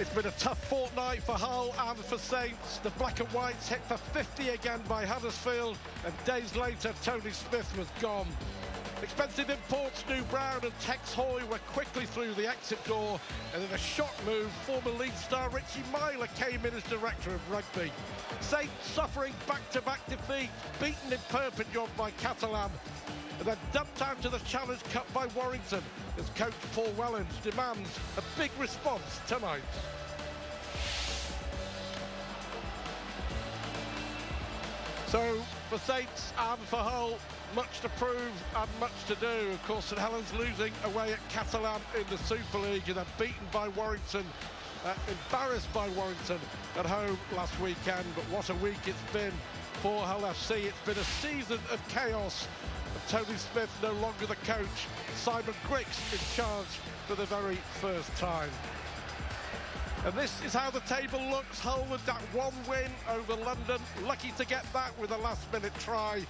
It's been a tough fortnight for Hull and for Saints. The black and whites hit for 50 again by Huddersfield, and days later Tony Smith was gone. Expensive imports New Brown and Tex Hoy were quickly through the exit door, and in a shock move, former league star Richie Myler came in as director of rugby. Saints suffering back-to-back defeat, beaten in Perpignan by Catalan, and then dumped out to the Challenge Cup by Warrington as coach Paul Wellens demands a big response tonight. So for Saints and for Hull, much to prove and much to do. Of course, St Helens losing away at Catalan in the Super League and then beaten by Warrington, embarrassed by Warrington at home last weekend. But what a week it's been for Hull FC. It's been a season of chaos. And Tony Smith no longer the coach. Simon Griggs in charge for the very first time. And this is how the table looks. Hull with that one win over London, lucky to get that with a last-minute try.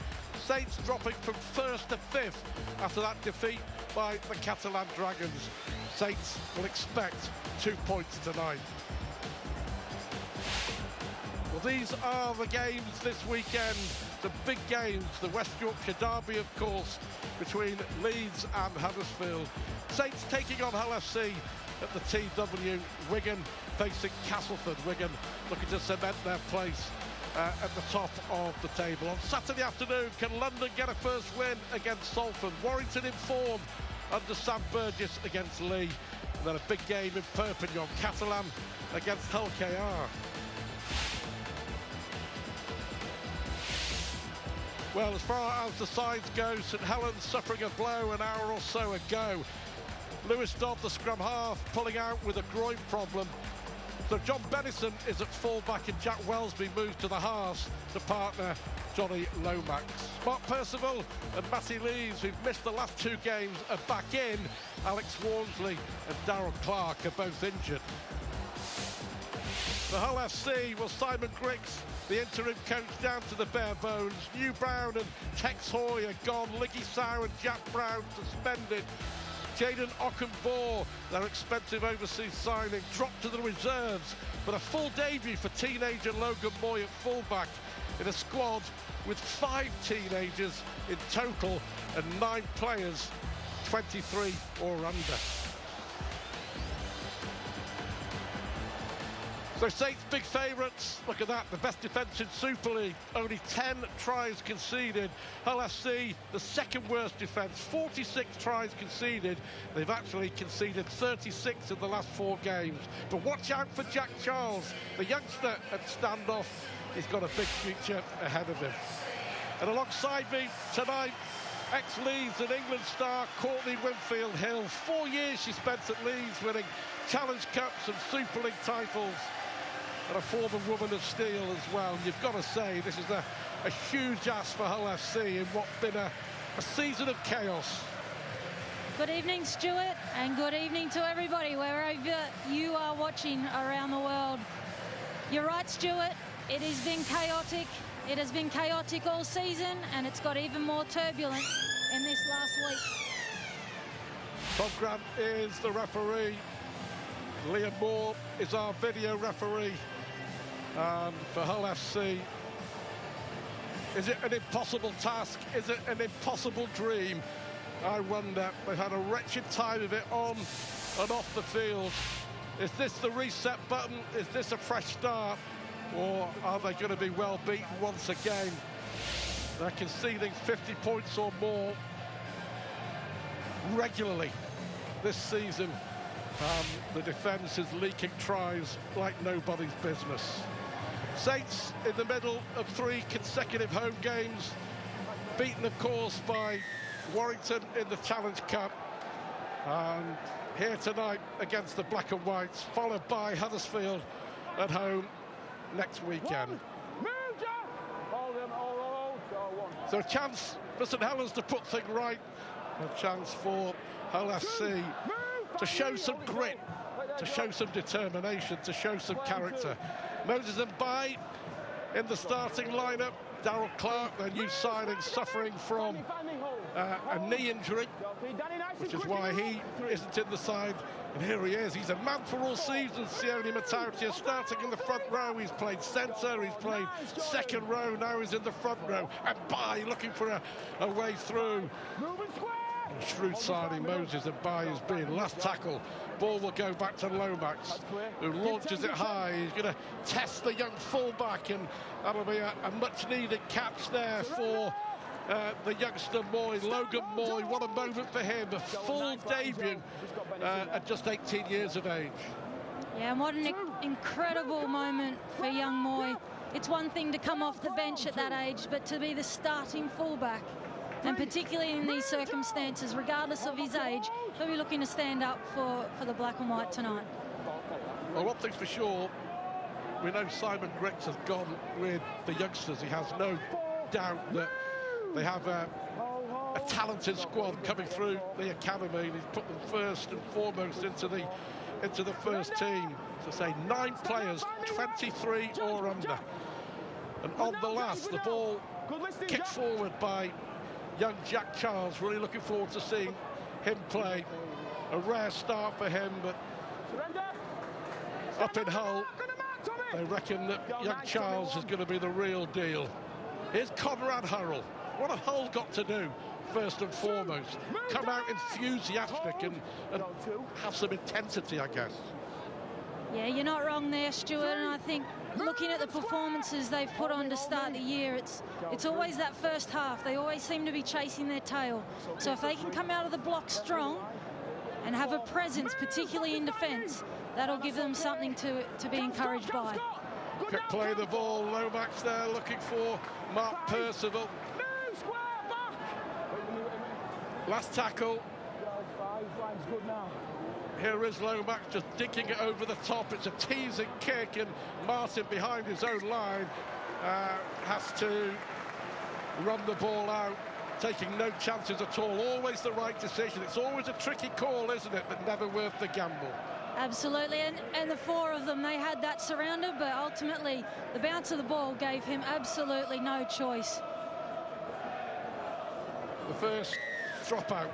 Saints dropping from 1st to 5th after that defeat by the Catalan Dragons. Saints will expect 2 points tonight. Well, these are the games this weekend, the big games, the West Yorkshire derby, of course, between Leeds and Huddersfield. Saints taking on Hull FC at the TW. Wigan facing Castleford. Wigan looking to cement their place at the top of the table. On Saturday afternoon, can London get a first win against Salford? Warrington in form under Sam Burgess against Lee. And then a big game in Perpignan, Catalan against Hull KR. Well, as far as the sides go, St Helens suffering a blow an hour or so ago. Lewis Dodd, the scrum half, pulling out with a groin problem. So John Bennison is at fullback and Jack Wellesby moves to the halves to partner Johnny Lomax. Mark Percival and Matty Lees, who've missed the last 2 games, are back in. Alex Wormsley and Darren Clark are both injured. The Hull FC, well, Simon Griggs, the interim coach, down to the bare bones. New Brown and Tex Hoy are gone. Liggy Sow and Jack Brown suspended. Jaden Ockenbaugh, their expensive overseas signing, dropped to the reserves, but a full debut for teenager Logan Moy at fullback in a squad with 5 teenagers in total and 9 players 23 or under. So Saints big favourites. Look at that, the best defence in Super League. Only 10 tries conceded. Hull FC, the second worst defence, 46 tries conceded. They've actually conceded 36 in the last 4 games. But watch out for Jack Charles, the youngster at standoff. He's got a big future ahead of him. And alongside me tonight, ex-Leeds and England star Courtney Winfield Hill. 4 years she spent at Leeds, winning Challenge Cups and Super League titles. And a former woman of steel as well. And you've got to say this is a huge ask for Hull FC in what's been a season of chaos. Good evening, Stuart, and good evening to everybody wherever you are watching around the world. You're right, Stuart, it has been chaotic. It has been chaotic all season, and it's got even more turbulent in this last week. Tom Grant is the referee. Liam Moore is our video referee. And for Hull FC, is it an impossible task? Is it an impossible dream? I wonder. They've had a wretched time of it on and off the field. Is this the reset button? Is this a fresh start? Or are they going to be well beaten once again? They're conceding 50 points or more regularly this season. The defence is leaking tries like nobody's business. Saints in the middle of 3 consecutive home games, beaten of course by Warrington in the Challenge Cup, and here tonight against the Black and Whites, followed by Huddersfield at home next weekend. So a chance for St Helens to put things right, a chance for Hull FC to show some grit, to show some determination, to show some character. Moses Mbai in the starting lineup. Darrell Clarke, their new signing, suffering from a knee injury, which is why he isn't in the side. And here he is. He's a man for all seasons, Sione Matautia, starting in the front row. He's played centre, he's played second row, now he's in the front row. And Bai looking for a way through. Shrewd signing, Moses, and Bai has been. Last tackle, ball will go back to Lomax, who launches it high. He's going to test the young fullback, and that'll be a much-needed catch there for the youngster Moy, Logan Moy. What a moment for him, a full debut at just 18 years of age. Yeah, and what an incredible moment for young Moy. It's one thing to come off the bench at that age, but to be the starting fullback, and particularly in these circumstances, regardless of his age, he'll be looking to stand up for the black and white tonight. Well, one thing's for sure, we know Simon Griggs has gone with the youngsters. He has no doubt that they have a talented squad coming through the academy, and he's put them first and foremost into the first team. To say 9 players, 23 or under. And on the last, the ball kicked forward by young Jack Charles. Really looking forward to seeing him play. A rare start for him, but up in Hull, they reckon that young Charles is going to be the real deal. Here's Conrad Hurrell. What have Hull got to do, first and foremost? Come out enthusiastic and have some intensity, I guess. Yeah, you're not wrong there, Stuart, and I think looking at the performances they've put on to start the year, it's always that first half. They always seem to be chasing their tail. So if they can come out of the block strong and have a presence, particularly in defence, that'll give them something to be encouraged by. Quick play the ball, Lomax there looking for Mark Percival. Last tackle. Here is Lomax just dinking it over the top. It's a teasing kick, and Martin behind his own line has to run the ball out, taking no chances at all. Always the right decision. It's always a tricky call, isn't it, but never worth the gamble. Absolutely, and the 4 of them, they had that surrounded, but ultimately the bounce of the ball gave him absolutely no choice. The first dropout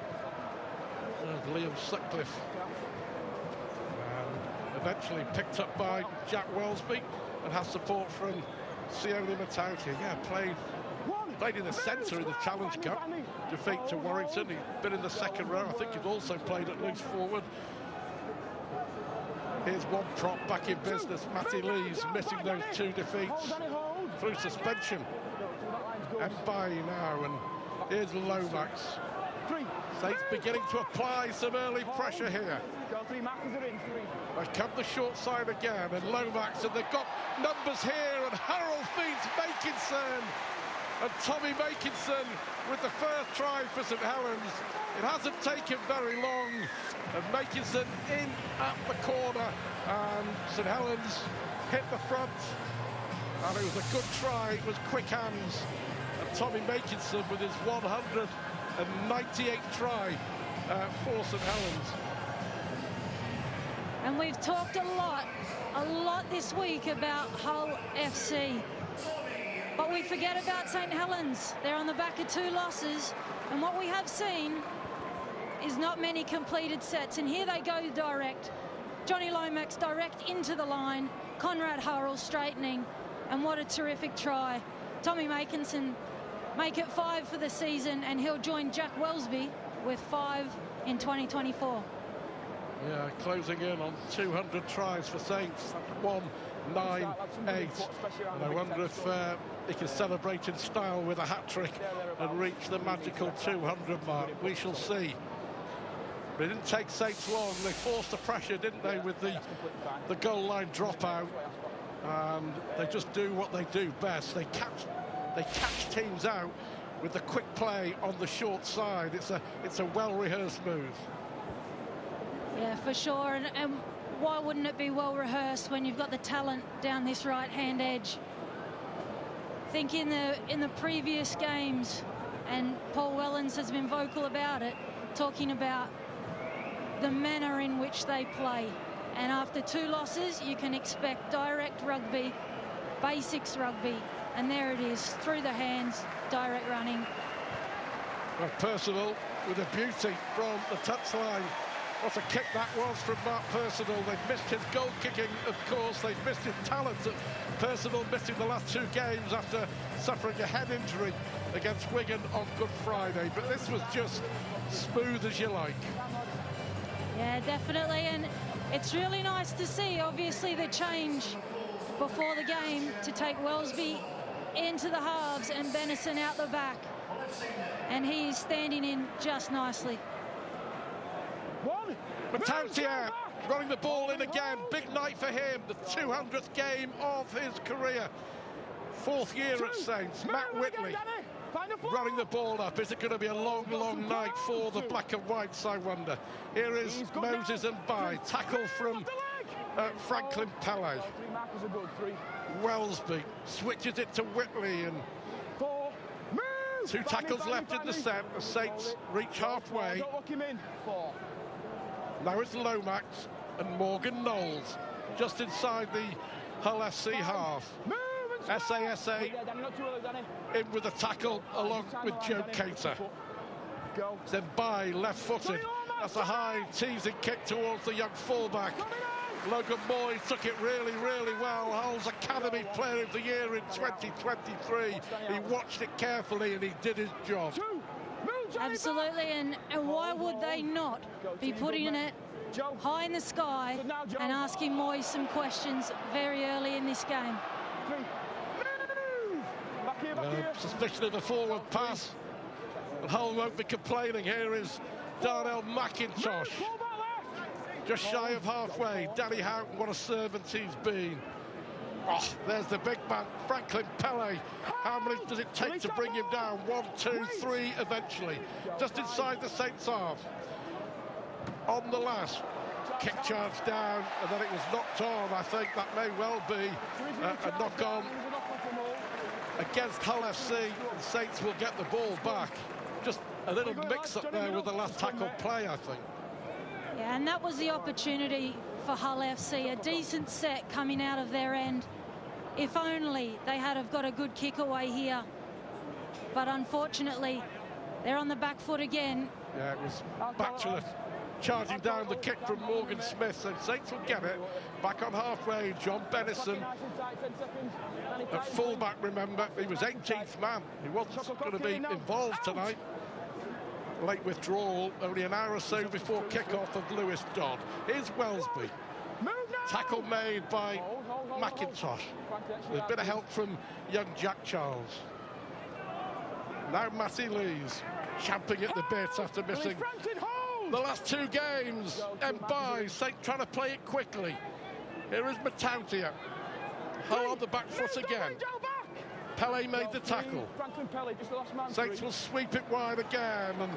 of Liam Sutcliffe. Eventually picked up by Jack Welsby and has support from Sione Matautia. Yeah, played in the centre in the Challenge Cup, defeat to Warrington. He's been in the second row. I think he's also played at loose forward. Here's one prop back in business. Matty Lees missing those 2 defeats through suspension. And by now, and here's Lomax. Saints beginning to apply some early pressure here. They come the short side again, and Lomax, and they've got numbers here, and Hurrell feeds Makinson. And Tommy Makinson with the first try for St Helens. It hasn't taken very long, and Makinson in at the corner, and St Helens hit the front, and it was a good try. It was quick hands, and Tommy Makinson with his 198th try for St Helens. And we've talked a lot this week about Hull FC. But we forget about St Helens. They're on the back of 2 losses. And what we have seen is not many completed sets. And here they go direct. Johnny Lomax direct into the line. Conrad Hurrell straightening. And what a terrific try. Tommy Makinson make it 5 for the season, and he'll join Jack Welsby with 5 in 2024. Yeah, closing in on 200 tries for Saints. 198. And I wonder if he can celebrate in style with a hat-trick and reach the magical 200 mark. We shall see. But it didn't take Saints long. They forced the pressure, didn't they, with the goal line dropout. And they just do what they do best. They catch teams out with the quick play on the short side. It's a well-rehearsed move. Yeah, for sure. And why wouldn't it be well rehearsed when you've got the talent down this right-hand edge? I think in the previous games, and Paul Wellens has been vocal about it, talking about the manner in which they play. And after 2 losses, you can expect direct rugby basics rugby. And there it is, through the hands, direct running. Well, Percival with a beauty from the touchline. What a kick that was from Mark Percival. They've missed his goal kicking, of course. They've missed his talent. Percival missing the last 2 games after suffering a head injury against Wigan on Good Friday. But this was just smooth as you like. Yeah, definitely. And it's really nice to see, obviously, the change before the game to take Welsby into the halves and Benison out the back. And he is standing in just nicely. Matautia running the ball in again. Big night for him. The 200th game of his career. 4th year at Saints. Matt Whitley running the ball up. Is it going to be a long, long night for the black and whites, I wonder? Here is Moses and Bai. Tackle from Franklin Pele. Welsby switches it to Whitley, and 2 tackles left in the set. The Saints reach halfway. Now it's Lomax and Morgan Knowles just inside the Hull FC half. SASA in with a tackle along with Joe Cater. Then Bai left-footed. That's a high teasing kick towards the young fullback. Logan Moy took it really, really well. Hull's Academy Player of the Year in 2023. He watched it carefully and he did his job. Absolutely, and why would they not be putting it high in the sky and asking Moy some questions very early in this game? Suspicion of a forward pass. And Hull won't be complaining. Here is Darnell McIntosh. Just shy of halfway. Danny Houghton, what a servant he's been. Oh, there's the big man, Franklin Pele. How many does it take to bring him down? 1, 2, 3 eventually. Just inside the Saints half. On the last. Kick charge down, and then it was knocked on. I think that may well be a knock-on against Hull FC, and Saints will get the ball back. Just a little mix-up there with the last tackle play, I think. Yeah, and that was the opportunity for Hull FC, a decent set coming out of their end. If only they had have got a good kick away here. But unfortunately, they're on the back foot again. Yeah, it was Batchelor charging down the kick from Morgan Smith, and Saints will get it. Back on halfway, John Benison. At fullback, remember, he was 18th man. He wasn't going to be involved tonight. Late withdrawal, only an hour or so before kick-off of Lewis Dodd. Here's Welsby. Tackle made by McIntosh. With a bit of help from young Jack Charles. Now Matty Lees champing at the bit after missing the last 2 games. And by Saints trying to play it quickly. Here is Matautia. Hull on the back foot again. Pele made the tackle. Saints will sweep it wide again and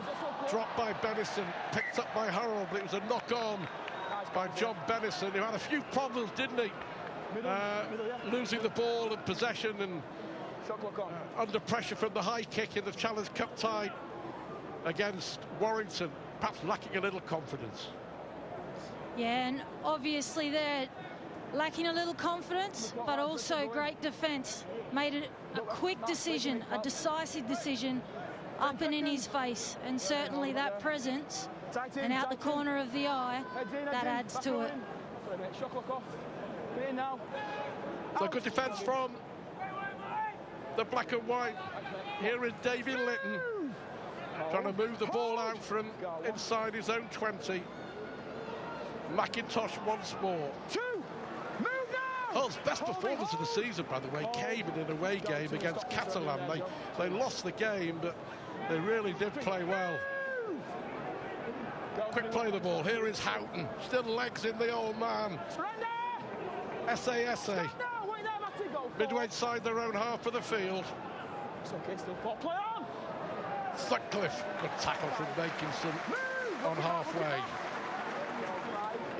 dropped by Benison, picked up by Hurrell, but it was a knock-on by John Benison, who had a few problems, didn't he? Losing the ball and possession and under pressure from the high kick in the Challenge Cup tie against Warrington, perhaps lacking a little confidence. Yeah, and obviously they're lacking a little confidence, but also great defence. Made a quick decision, a decisive decision, up and in his face, and certainly that presence and out the corner of the eye, that adds to it. So good defence from the black and white. Here is Davy Litton trying to move the ball out from inside his own 20. McIntosh once more. Hull's best performance of the season, by the way, came in an away game against Catalan. They lost the game, but they really did play well. Quick play the ball. Here is Houghton. Still legs in the old man. SASA. Midway inside their own half of the field. Sutcliffe. Good tackle from Makinson on halfway.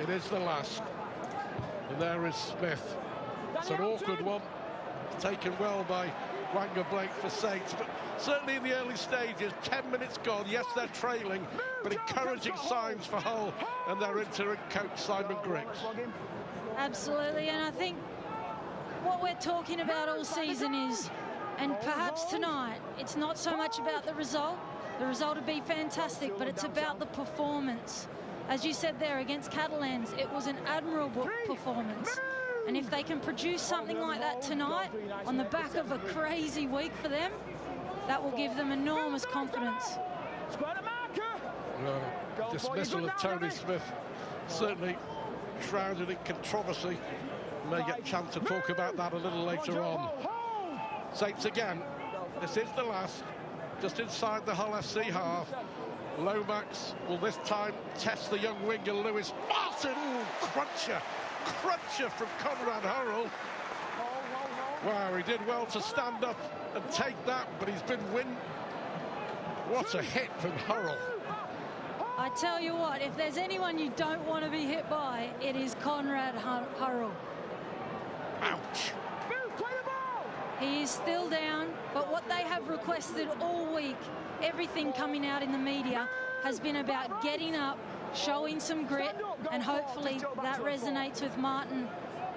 It is the last. And there is Smith. It's an awkward one, taken well by Wanga Blake for Saints, but certainly in the early stages, 10 minutes gone. Yes, they're trailing, but encouraging signs for Hull and their interim coach Simon Griggs. Absolutely, and I think what we're talking about all season is, and perhaps tonight, it's not so much about the result. The result would be fantastic, but it's about the performance. As you said there, against Catalans, it was an admirable performance. And if they can produce something like that tonight, on the back of a crazy week for them, that will give them enormous confidence. Dismissal of Tony Smith, certainly shrouded in controversy. May get a chance to talk about that a little later on. Saints again, this is the last, just inside the Hull FC half. Lomax will this time test the young winger Lewis Martin. Ooh, cruncher from Conrad Hurrell. Wow, he did well to stand up and take that, but he's been What a hit from Hurrell. I tell you what, if there's anyone you don't want to be hit by, it is Conrad Hurrell. Ouch. He is still down, but what they have requested all week, everything coming out in the media, has been about getting up, showing some grit, and hopefully that resonates with Martin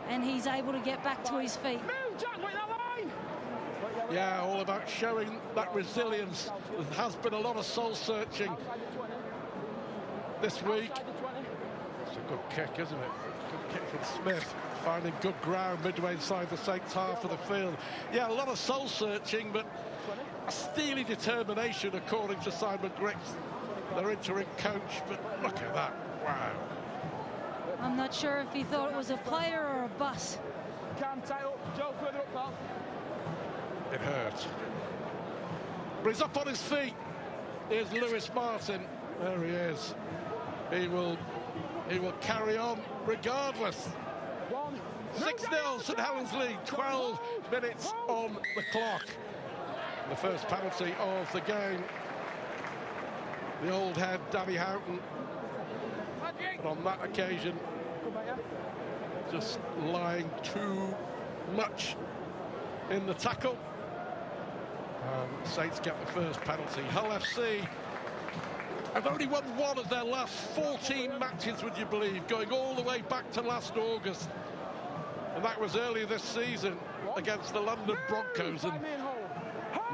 and he's able to get back to his feet. Yeah, all about showing that resilience. There has been a lot of soul searching this week. It's a good kick, isn't it? Good kick from Smith, finding good ground midway inside the Saints half of the field. Yeah, a lot of soul searching, but a steely determination, according to Simon Griggs, their interim coach. But look at that, wow. I'm not sure if he thought it was a player or a bus. It hurt. But he's up on his feet. Here's Lewis Martin. There he is. He will carry on regardless. 6-0 St Helens lead, 12 minutes on the clock. The first penalty of the game. The old head, Danny Houghton. But on that occasion, just lying too much in the tackle. Saints get the first penalty. Hull FC have only won one of their last 14 matches, would you believe, going all the way back to last August. And that was earlier this season against the London Broncos. And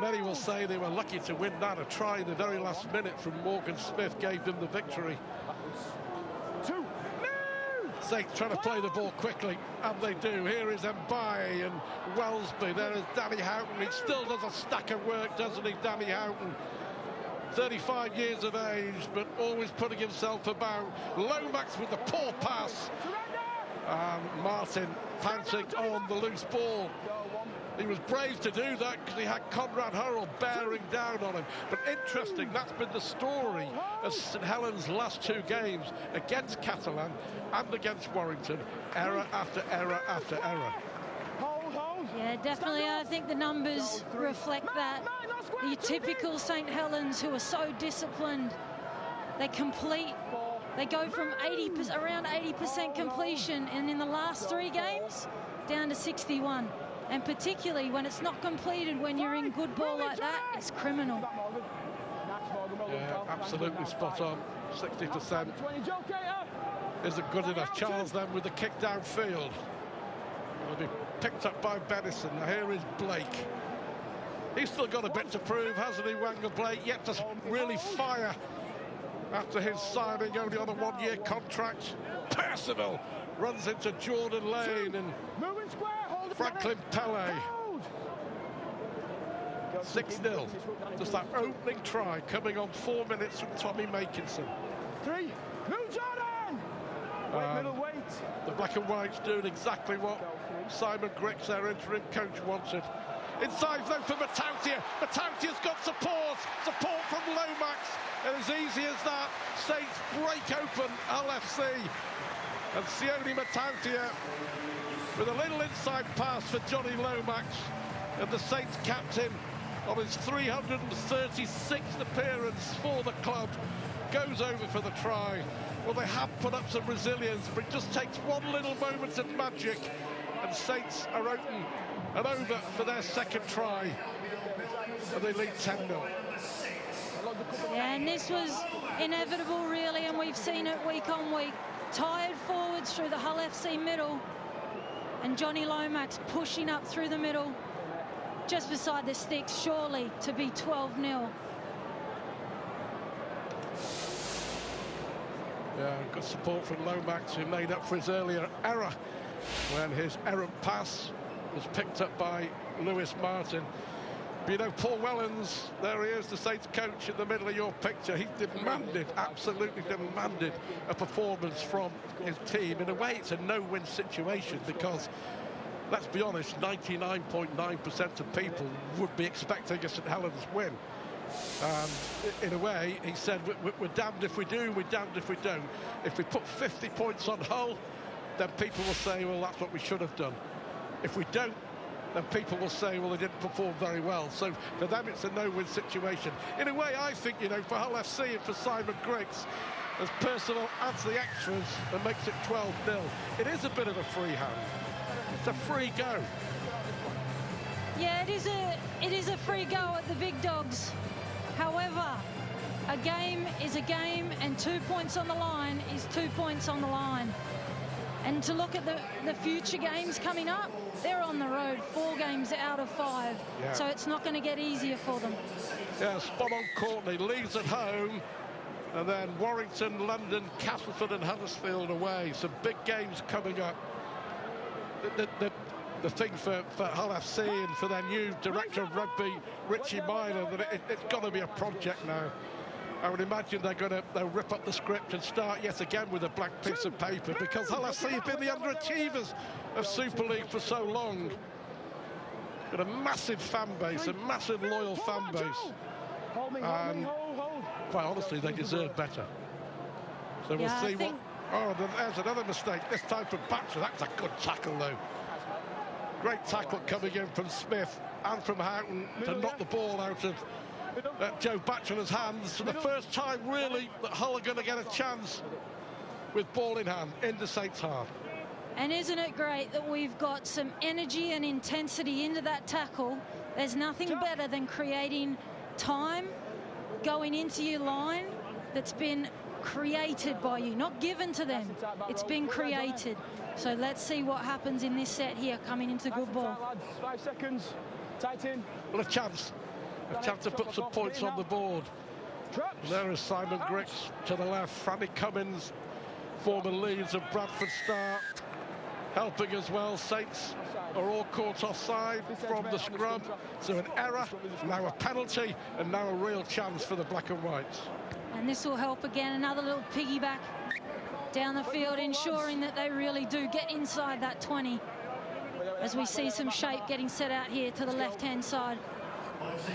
many will say they were lucky to win that. A try in the very last minute from Morgan Smith gave them the victory. Saints trying to play the ball quickly, and they do. Here is Mbaye and Wellesby. There is Danny Houghton. He still does a stack of work, doesn't he, Danny Houghton? 35 years of age, but always putting himself about. Lomax with the poor pass. Martin pouncing on the loose ball. He was brave to do that because he had Conrad Hurrell bearing down on him. But interesting, that's been the story of St Helens' last two games against Catalan and against Warrington. Error after error after error. Yeah, definitely. I think the numbers reflect that. The typical St Helens, who are so disciplined, they complete. They go from around 80% completion, and in the last three games, down to 61. And particularly when it's not completed, when you're in good ball like that, it's criminal. Yeah, absolutely spot on. 60% isn't good enough. Charles then with the kick downfield. Will be picked up by Benison. Now here is Blake. He's still got a bit to prove, hasn't he, Wenger Blake? Yet to really fire after his signing, only on a one-year contract. Percival runs into Jordan Lane and Franklin Pele. 6-0. Just that opening try coming on 4 minutes from Tommy Makinson. The black and white's doing exactly what Simon Griggs, their interim coach, wanted. Inside though for Matautia. Matautia's got support from Lomax. And as easy as that, Saints break open Hull FC. And Sione Matautia with a little inside pass for Johnny Lomax, and the Saints captain on his 336th appearance for the club goes over for the try. Well, they have put up some resilience, but it just takes one little moment of magic and Saints are open and over for their second try, and they lead 10-0. Yeah, and this was inevitable really, and we've seen it week on week. Tired forwards through the Hull FC middle. And Johnny Lomax pushing up through the middle, just beside the sticks, surely to be 12-0. Yeah, good support from Lomax, who made up for his earlier error when his errant pass was picked up by Lewis Martin. But you know, Paul Wellens, there he is, the Saints coach in the middle of your picture. He demanded, absolutely demanded, a performance from his team. In a way, it's a no-win situation because, let's be honest, 99.9% of people would be expecting a St Helens win. And in a way, he said, we're damned if we do, we're damned if we don't. If we put 50 points on Hull, then people will say, well, that's what we should have done. If we don't, then people will say, well, they didn't perform very well. So for them, it's a no-win situation. In a way, I think, you know, for Hull FC and for Simon Griggs, as Percival adds the extras and makes it 12-0, it is a bit of a free hand. It's a free go. Yeah, it is a free go at the big dogs. However, a game is a game, and 2 points on the line is 2 points on the line. And to look at the future games coming up, they're on the road, 4 games out of 5. Yeah. So it's not going to get easier for them. Yeah, spot on Courtney. Leeds at home, and then Warrington, London, Castleford and Huddersfield away. Some big games coming up. The thing for Hull FC and for their new director of rugby, Richie Miner, that it's got to be a project now. I would imagine they'll rip up the script and start yet again with a blank piece of paper, because Hull FC have been the underachievers of Super League for so long. Got a massive fan base, a massive loyal fan base, and quite honestly, they deserve better. So we'll see what. Oh, there's another mistake. This time from Batcher. That's a good tackle, though. Great tackle coming in from Smith and from Houghton to knock the ball out of Joe Batchelor's hands. For the first time, really, that Hull are going to get a chance with ball in hand into Saints half. And isn't it great that we've got some energy and intensity into that tackle? There's nothing better than creating time going into your line that's been created by you, not given to them. It's been created. So let's see what happens in this set here, coming into good ball. 5 seconds. Tight in. Well, a chance to put some points on the board. There is Simon Griggs to the left. Franny Cummins, former Leeds and Bradford star, helping as well. Saints are all caught offside from the scrum. So an error, now a penalty, and now a real chance for the black and whites. And this will help again, another little piggyback down the field, ensuring that they really do get inside that 20, as we see some shape getting set out here to the left-hand side.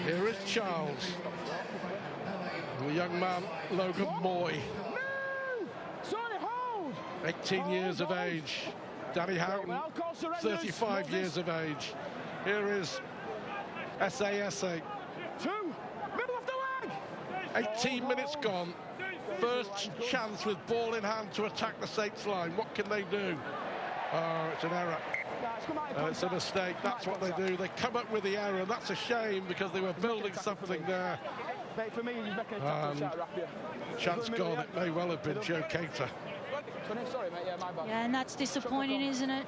Here is Charles, the young man, Logan Moy, 18 years of age. Danny Houghton, 35 years of age. Here is SASA. 18 minutes gone. First chance with ball in hand to attack the Saints line. What can they do? Oh, it's an error. It's a mistake. That's what they do. They come up with the error, and that's a shame because they were building something there. Chance gone. It may well have been Joe Cater. Yeah, and that's disappointing, isn't it?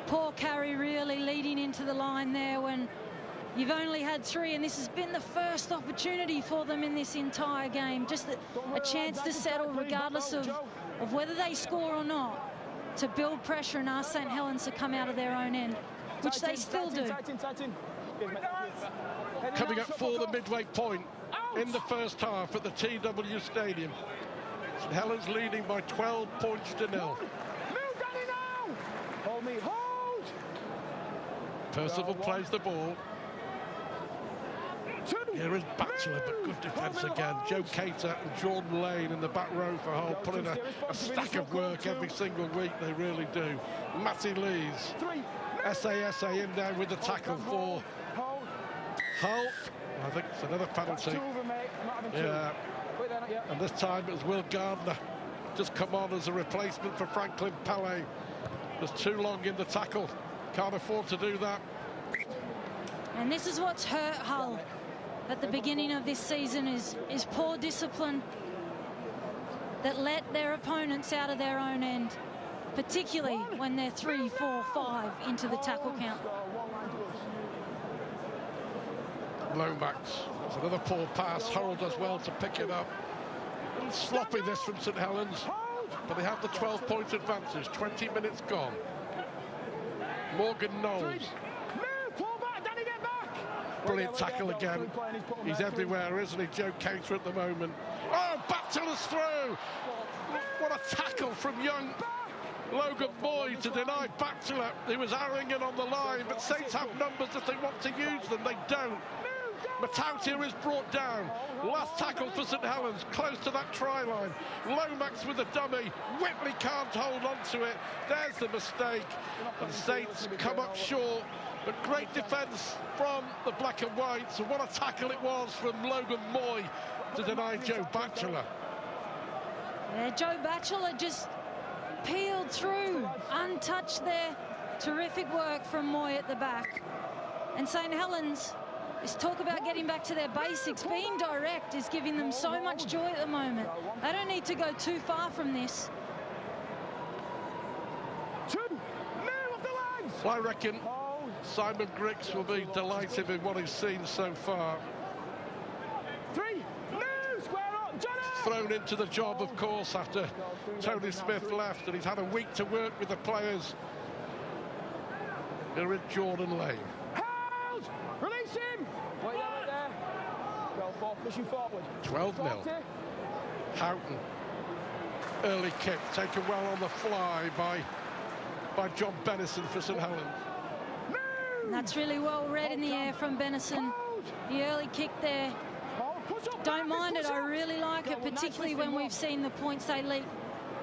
Poor Carey really leading into the line there when you've only had 3, and this has been the first opportunity for them in this entire game. Just a chance to settle, regardless of whether they score or not, to build pressure and ask St Helens to come out of their own end, which they still do. Coming up for the midway point in the first half at the TW Stadium. St Helens leading by 12 points to 0. Hold me, hold! Percival plays the ball. Here is Batchelor, but good defence again. Joe Cater and Jordan Lane in the back row for Hull, putting a stack of work every single week. They really do. Matty Lees, SASA in there with the tackle for Hull. I think it's another penalty. Yeah. And this time it was Will Gardner just come on as a replacement for Franklin Pellet. Was too long in the tackle. Can't afford to do that. And this is what's hurt Hull at the beginning of this season is poor discipline that let their opponents out of their own end. particularly when they're 3, 4, 5 into the tackle count. Lomax, that's another poor pass. Hurrell does well to pick it up. A little sloppy this from St Helens, but they have the 12-point advantage. 20 minutes gone. Morgan Knowles. Brilliant tackle again. He's everywhere, isn't he? Joe Cater at the moment. Oh, Bachelor's through. What a tackle from young Logan Moy to deny Bachelor. He was arrowing in on the line, but Saints have numbers if they want to use them. They don't. Matautia is brought down. Last tackle for St Helens, close to that try line. Lomax with a dummy. Whitley can't hold on to it. There's the mistake. And Saints come up short. But great defence from the black and whites. And what a tackle it was from Logan Moy to deny Joe Bachelor. Yeah, Joe Bachelor just peeled through, untouched there. Terrific work from Moy at the back. And St Helens is talk about getting back to their basics. Being direct is giving them so much joy at the moment. They don't need to go too far from this. I reckon Simon Griggs will be delighted with what he's seen so far. Thrown into the job, of course, after Tony Smith left, and he's had a week to work with the players. Here is Jordan Lane. Held! Release him! Wait there. 12-4, pushing forward. 12-0. Houghton. Early kick, taken well on the fly by John Bennison for St Helens. And that's really well read in the air from Bennison. The early kick there. Don't mind it, I really like it, particularly when we've seen the points they leak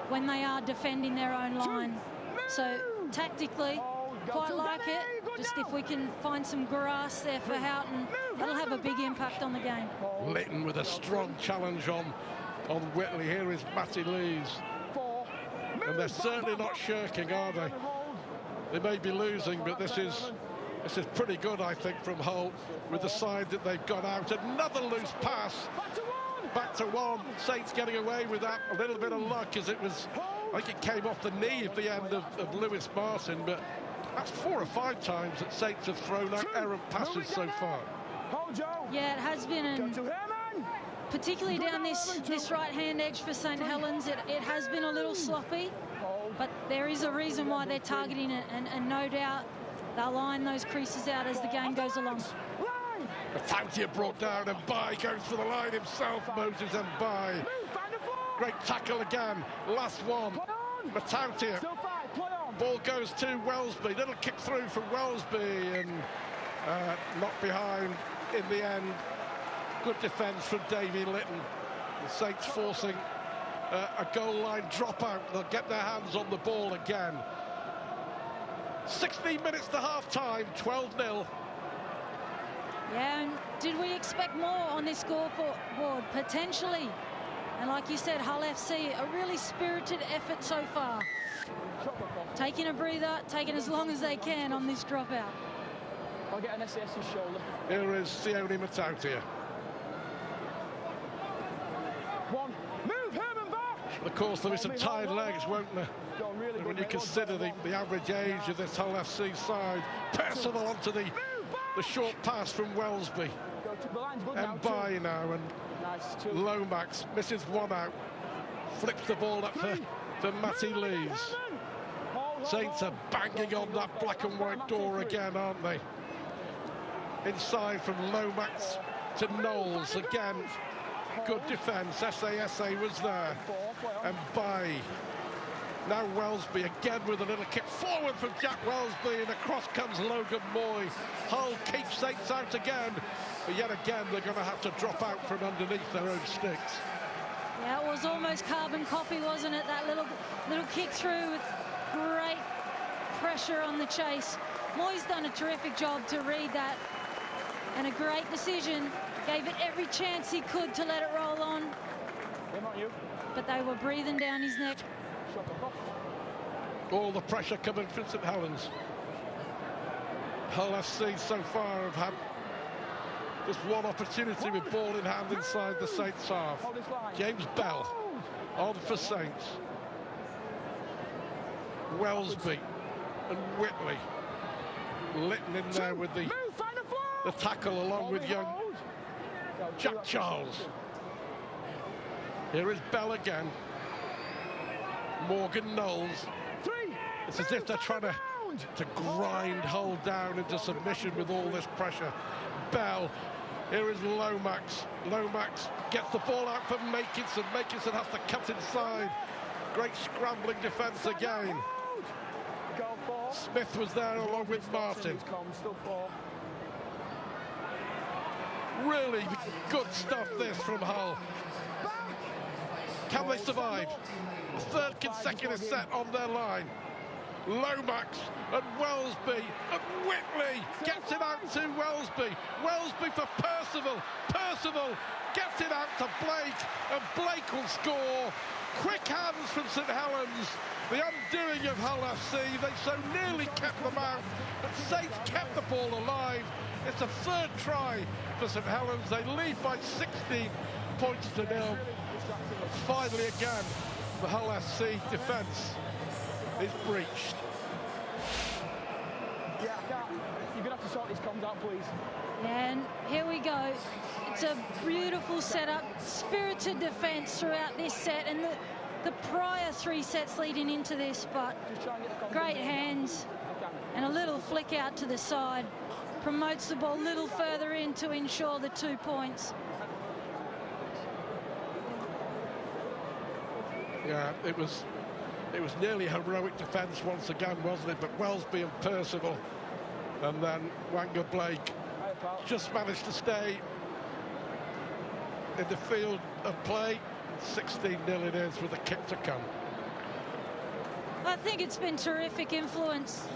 when they are defending their own line. So tactically, quite like it. Just if we can find some grass there for Houghton, that'll have a big impact on the game. Litton with a strong challenge on Whitley. Here is Matty Lees. And they're certainly not shirking, are they? They may be losing, but this is pretty good, I think, from Hull with the side that they've got out. Another loose pass. Back to one. Saints getting away with that. A little bit of luck as it was, I think it came off the knee at the end of Lewis Martin, but that's 4 or 5 times that Saints have thrown out errant passes so far. Yeah, it has been, and particularly down this right-hand edge for St Helens, it has been a little sloppy, but there is a reason why they're targeting it, and no doubt they'll line those creases out as the game goes along. Matautia brought down, and Mbai goes for the line himself. Moses and Mbai. Great tackle again. Last one. Matautia. Ball goes to Welsby. Little kick through from Welsby, and knocked behind in the end. Good defence from Davy Litton. The Saints forcing a goal line dropout. They'll get their hands on the ball again. 16 minutes to half-time, 12-0. Yeah, and did we expect more on this scoreboard? Potentially. And like you said, Hull FC, a really spirited effort so far. Taking a breather, taking as long as they can on this dropout. I'll get an SAS's shoulder. Here is Sione Matautia. One. Move Herman back! Of course, there'll be some tired legs, won't there? Really when you consider the average age of this Hull FC side. Personal onto the short pass from Welsby. And Mbai now, and Lomax misses one out. Flips the ball up for Matty Lees. Saints are banging on that black and white door again, aren't they? Inside from Lomax to Knowles again. Good defence. SASA was there. And Mbai. Now Welsby again with a little kick forward from Jack Welsby, and across comes Logan Moy. Hull keeps Saints out again, but yet again they're going to have to drop out from underneath their own sticks. Yeah, it was almost carbon copy, wasn't it? That little kick through with great pressure on the chase. Moy's done a terrific job to read that, and a great decision. Gave it every chance he could to let it roll on. But they were breathing down his neck. All the pressure coming from St Helens. Hull FC so far have had just one opportunity with ball in hand inside the Saints half. James Bell on for Saints. Welsby and Whitley. Litton in there with the tackle along with young Jack Charles. Here is Bell again. Morgan Knowles. It's as if they're trying to grind Hull down into submission with all this pressure. Bell. Here is Lomax. Lomax gets the ball out for Makinson. Makinson has to cut inside. Great scrambling defence again. Smith was there along with Martin. Really good stuff this from Hull. Can they survive? The third consecutive set on their line. Lomax and Welsby and Whitley gets it out to Welsby. Welsby for Percival. Percival gets it out to Blake, and Blake will score. Quick hands from St Helens. The undoing of Hull FC. They so nearly kept them out, but Saints kept the ball alive. It's a third try for St Helens. They lead by 16 points to nil. Finally again, the Hull FC defence is breached. Yeah, you're going to have to sort these comms out, please. And here we go. It's a beautiful setup, spirited defence throughout this set, and the prior 3 sets leading into this, but great hands and a little flick out to the side. Promotes the ball a little further in to ensure the 2 points. Yeah, it was nearly heroic defence once again, wasn't it? But Welsby and Percival, and then Wanga Blake just managed to stay in the field of play. 16-0 it is with a kick to come. I think it's been terrific influence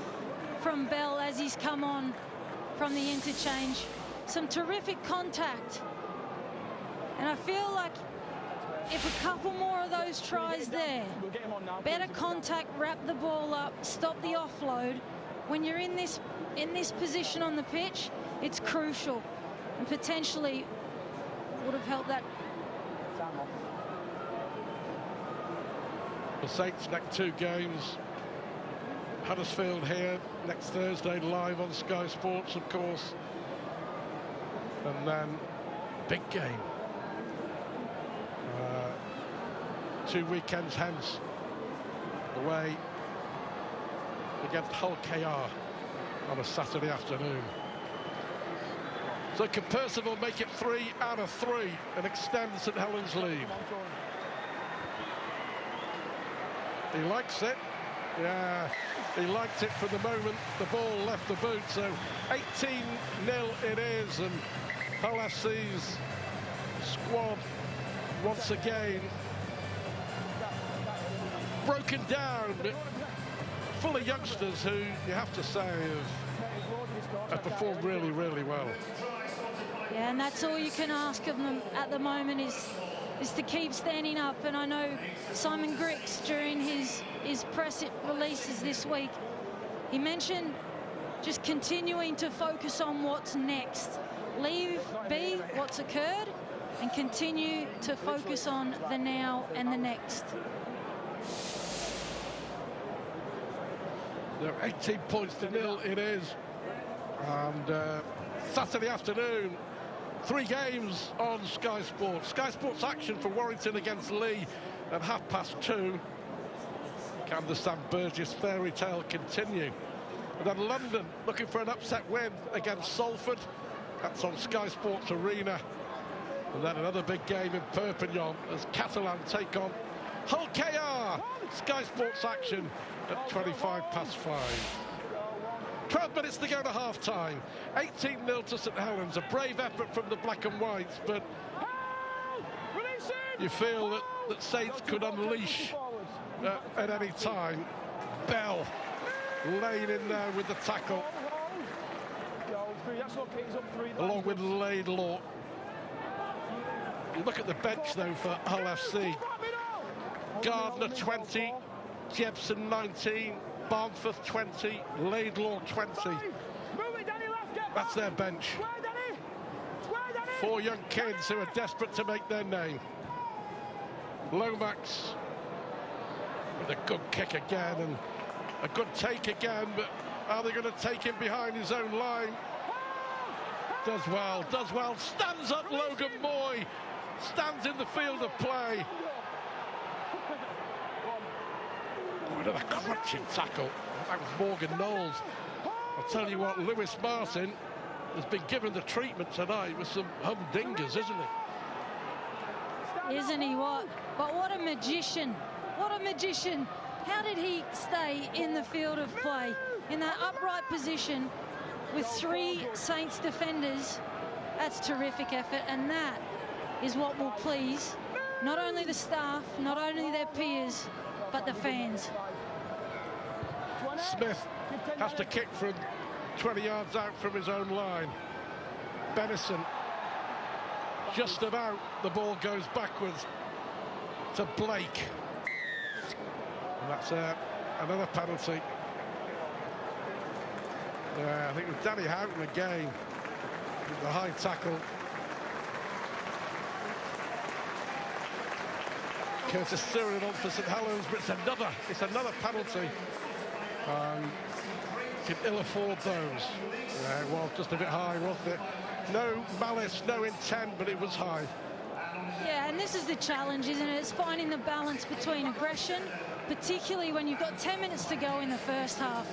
from Bell as he's come on from the interchange. Some terrific contact. And I feel like if a couple more of those tries there, better contact, wrap the ball up, stop the offload. When you're in this position on the pitch, it's crucial and potentially would have helped that. The Saints' next 2 games. Huddersfield here next Thursday, live on Sky Sports, of course. And then, big game. 2 weekends hence, away against Hull KR on a Saturday afternoon. So can Percival make it 3 out of 3 and extend St Helens' lead? He likes it. Yeah, he liked it from the moment the ball left the boot. So 18-0 it is, and Hull FC's squad once again broken down, full of youngsters who you have to say have performed really, really well. Yeah, and that's all you can ask of them at the moment is to keep standing up. And I know Simon Grix, during his press releases this week, he mentioned just continuing to focus on what's next. Leave be what's occurred and continue to focus on the now and the next. They're 18 points to nil it is. And Saturday afternoon, 3 games on Sky Sports. Sky Sports action for Warrington against Leigh at 2:30. Can the Sam Burgess fairy tale continue? And then London looking for an upset win against Salford. That's on Sky Sports Arena. And then another big game in Perpignan as Catalan take on Hull KR. Sky Sports action at 5:25. 12 minutes to go to half-time. 18-0 to St Helens. A brave effort from the black and whites, but you feel that Saints could unleash at any time. Bell laying in there with the tackle, along with Laidlaw. Look at the bench, though, for Hull FC. Gardner, 20. Jebson, 19. Barnforth, 20. Laidlaw, 20. That's their bench. 4 young kids who are desperate to make their name. Lomax with a good kick again, and A good take again, but are they going to take him behind his own line? Does well, stands up Logan Moy, stands in the field of play. Oh, another crunching tackle. That was Morgan Knowles. I'll tell you what, Lewis Martin has been given the treatment tonight with some humdingers, isn't he? Isn't he what? But what a magician. What a magician. How did he stay in the field of play in that upright position with 3 Saints defenders? That's terrific effort, and that is what will please not only the staff, not only their peers, but the fans. Smith has to kick from 20 yards out from his own line. Benison, just about, the ball goes backwards to Blake. And that's another penalty. I think it was Danny Houghton again with the high tackle. Curtis Sironen on for St Helens, but it's another penalty. Can ill afford those. Yeah, it was just a bit high, wasn't it? No malice, no intent, but it was high. Yeah, and this is the challenge, isn't it? It's finding the balance between aggression, particularly when you've got 10 minutes to go in the first half.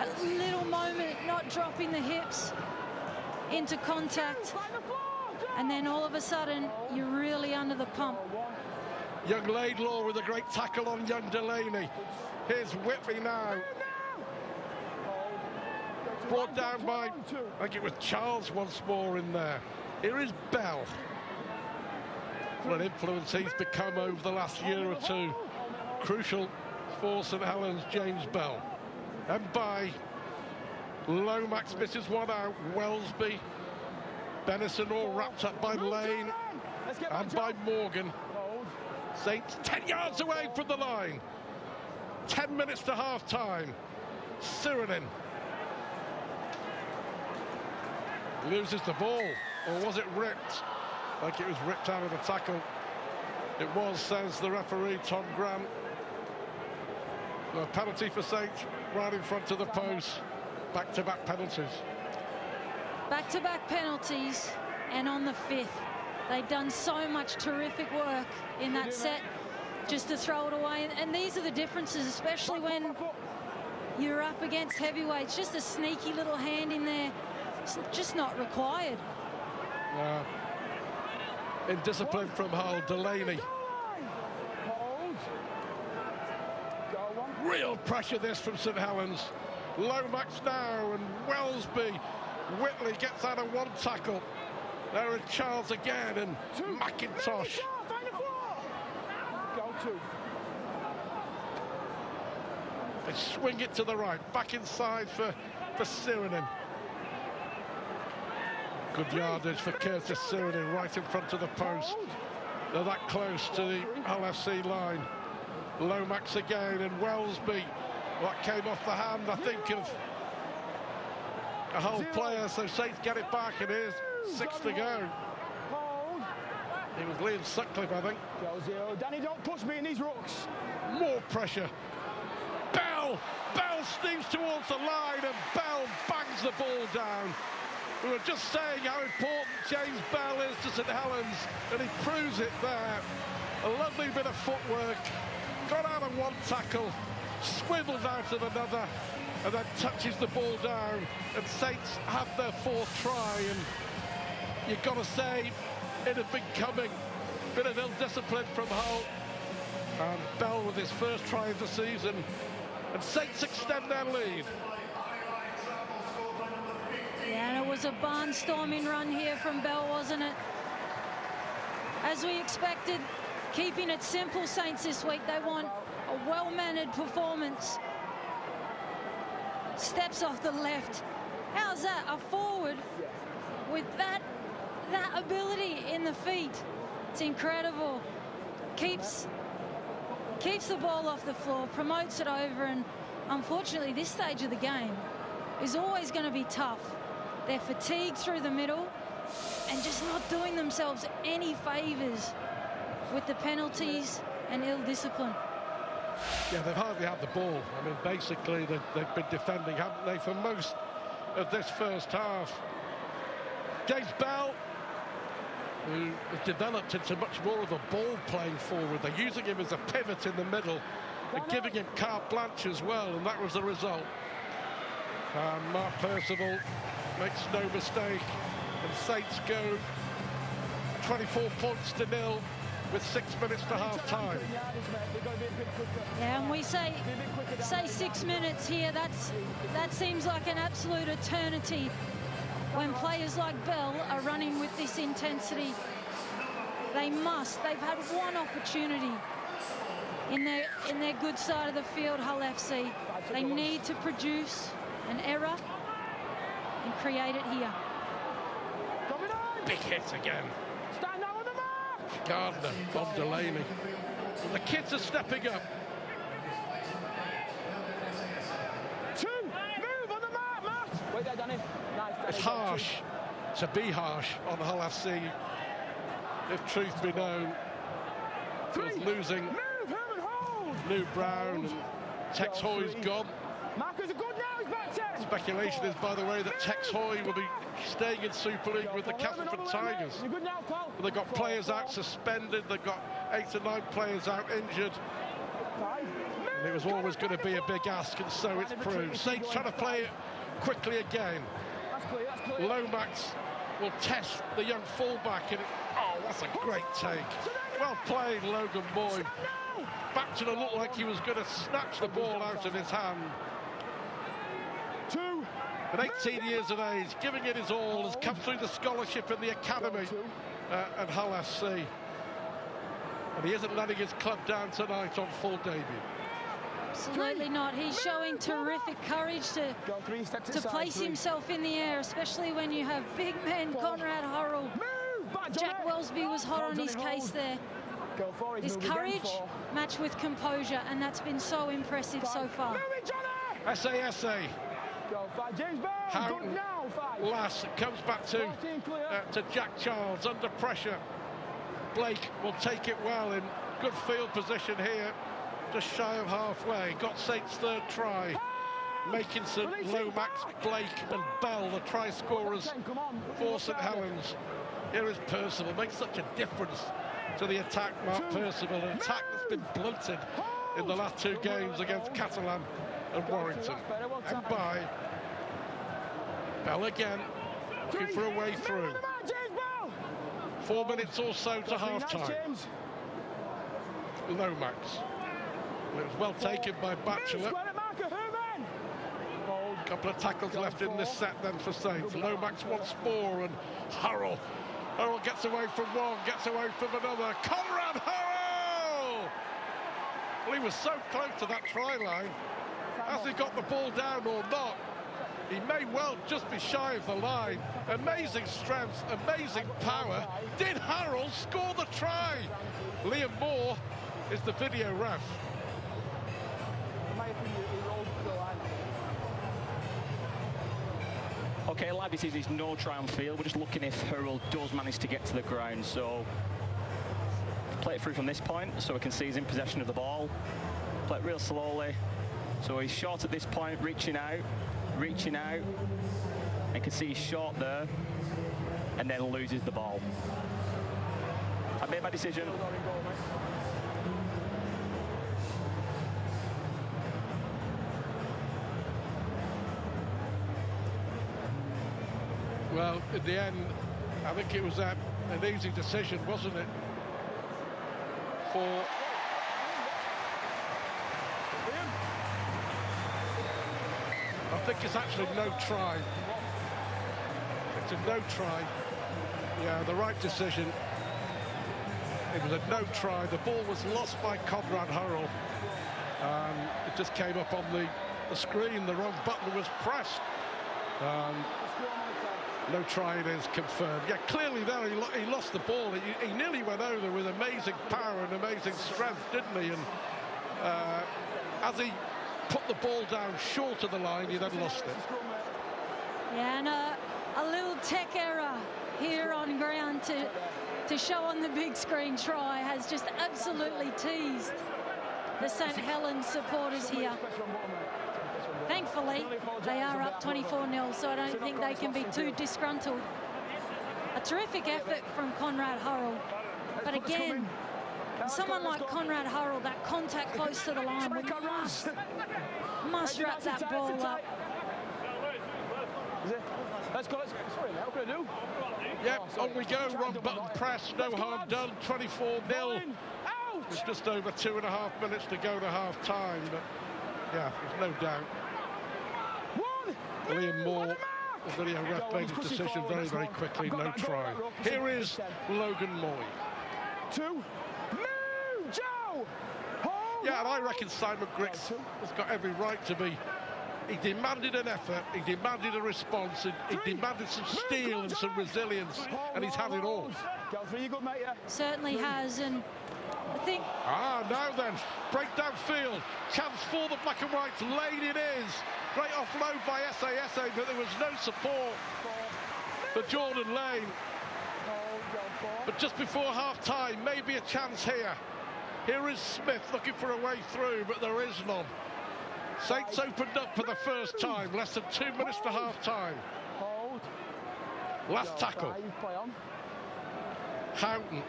A little moment, not dropping the hips into contact, and then all of a sudden, you're really under the pump. Young Laidlaw with a great tackle on young Delaney. Here's Whitley now. Brought down by, I think it was Charles once more in there. Here is Bell. What an influence he's become over the last year or two. Crucial for St Helens, James Bell. And by Lomax misses one out. Welsby. Benison all wrapped up by Lane and by Morgan. Saints 10 yards away from the line. 10 minutes to half time. Sironen loses the ball, or was it ripped? Like it was ripped out of the tackle. It was, says the referee, Tom Grant. A penalty for Saints right in front of the post. Back-to-back penalties. Back-to-back penalties, and on the 5th. They've done so much terrific work in that set just to throw it away. And these are the differences, especially when you're up against heavyweights. Just a sneaky little hand in there. It's just not required. Indiscipline from Hull. Delaney. Real pressure this from St Helens. Lomax now, and Welsby. Whitley gets out of one tackle. There is Charles again, and McIntosh. They swing it to the right. Back inside for Sironen. Good yardage for Curtis Sironen right in front of the post. They're that close to the LFC line. Lomax again, and Welsby. What came off the hand, I think, of a Hull player, so Saints get it back. It is 6 to go. It was Liam Sutcliffe, I think. Danny, don't push me in these rucks. More pressure. Bell steams towards the line, and Bell bangs the ball down. We were just saying how important James Bell is to St Helens, and he proves it there. A lovely bit of footwork. Got out of one tackle, swivels out of another, and then touches the ball down. And Saints have their 4th try, and you've got to say it had been coming. Bit of ill-discipline from Hull. And Bell with his first try of the season. And Saints extend their lead. Yeah, and it was a barnstorming run here from Bell, wasn't it? As we expected, keeping it simple, Saints this week. They want a well-mannered performance. Steps off the left. How's that? A forward with that ability in the feet. It's incredible. Keeps the ball off the floor, promotes it over, and unfortunately this stage of the game is always going to be tough. They're fatigued through the middle and just not doing themselves any favours with the penalties and ill discipline. Yeah, they've hardly had the ball. I mean, basically, they've been defending, haven't they, for most of this first half. James Bell, who has developed into much more of a ball-playing forward. They're using him as a pivot in the middle and giving him carte blanche as well, and that was the result. And Mark Percival makes no mistake, and Saints go 24 points to nil with 6 minutes to half-time. Yeah, and we say 6 minutes here. That seems like an absolute eternity when players like Bell are running with this intensity. They've had one opportunity in their good side of the field, Hull FC. They need to produce an error and create it here. Big hit again. Stand out on the mark! Gardner, Bob Delaney. And the kids are stepping up. Two, move on the mark, Matt! Wait there, Danny. Nice, Danny. It's harsh to be harsh on Hull FC, if truth be known. With losing Move, Herman, hold! Lou Brown, and Tex Hoy's gone. Markers are good now, he's back 10. Speculation is, by the way, that Tex Hoy will be staying in Super League with the Castleford Tigers. You're good now, pal. But they've got players out suspended, they've got 8 or 9 players out injured. And it was always going to be a big ask, and so it's proved. Saints trying to play it quickly again. That's clear, that's clear. Lomax will test the young fullback, and oh, that's a great take. Well played, Logan Boyd. Batchelor looked like he was going to snatch the ball out of his hand. Two. At 18 years of age, giving it his all, has come through the scholarship in the academy at Hull FC. And he isn't letting his club down tonight on full debut. Absolutely not. He's showing terrific courage to place himself in the air, especially when you have big men, Conrad Hurrell. Jack Welsby was hot on his case there. His courage matched with composure, and that's been so impressive so far. SA. Go, 5, James Bell. Houghton, Good now, 5. Lass, it comes back to Jack Charles, under pressure. Blake will take it well in good field position here, just shy of halfway. Got Saints' third try. Makinson, Lomax, Blake and Bell, the try scorers for St Helens. Here is Percival, makes such a difference to the attack, Mark Percival, an attack that's been blunted in the last 2 games against Catalan and Warrington. And by Bell again, looking for a way through. 4 minutes or so to half-time. Lomax. It was well taken by Batchelor. A couple of tackles left in this set then for Saints. Lomax once more, and Hurrell. Hurrell gets away from one, gets away from another. Conrad Hurrell! Well, he was so close to that try line. Has he got the ball down or not? He may well just be shy of the line. Amazing strength, amazing power. Did Hurrell score the try? Liam Moore is the video ref. Okay, like this is no try on field. We're just looking if Hurrell does manage to get to the ground. So play it through from this point so we can see he's in possession of the ball. Play it real slowly. So he's short at this point, reaching out. You can see he's short there and then loses the ball. I made my decision. Well, in the end, I think it was an easy decision, wasn't it? For I think it's actually no try. It's a no try. Yeah, the right decision. It was a no try. The ball was lost by Conrad Hurrell. It just came up on the screen. The wrong button was pressed. No try, it is confirmed. Yeah, clearly there he lost the ball. He nearly went over with amazing power and amazing strength, didn't he? And as he put the ball down short of the line, he then lost it. Yeah, and a little tech error here on ground to show on the big screen try has just absolutely teased the St Helens supporters here. Thankfully, they are up 24-0, so I don't think they can be too disgruntled. A terrific effort from Conrad Hurrell. But again, someone like Conrad Hurrell, that contact close to the line, we must wrap that ball up. Let's go. Sorry, mate, what can I do? Yep, on we go. Wrong button press, no harm done. 24-0. It's just over 2.5 minutes to go to half time. But yeah, there's no doubt. Liam Moore, the video ref made his decision very, very quickly. No try. Here is Logan Moy. 2. Move, Joe! Yeah, and I reckon Simon Griggs has got every right to be. He demanded an effort, he demanded a response, he demanded some steel and some resilience, and he's had it all. Certainly has, and I think... Now then, breakdown field, chance for the black and whites, Lane it is. Great offload by SA, but there was no support for Jordan Lane. But just before half-time, maybe a chance here. Here is Smith looking for a way through, but there is none. Saints opened up for the first time, less than 2 minutes to half-time. Last tackle. Houghton.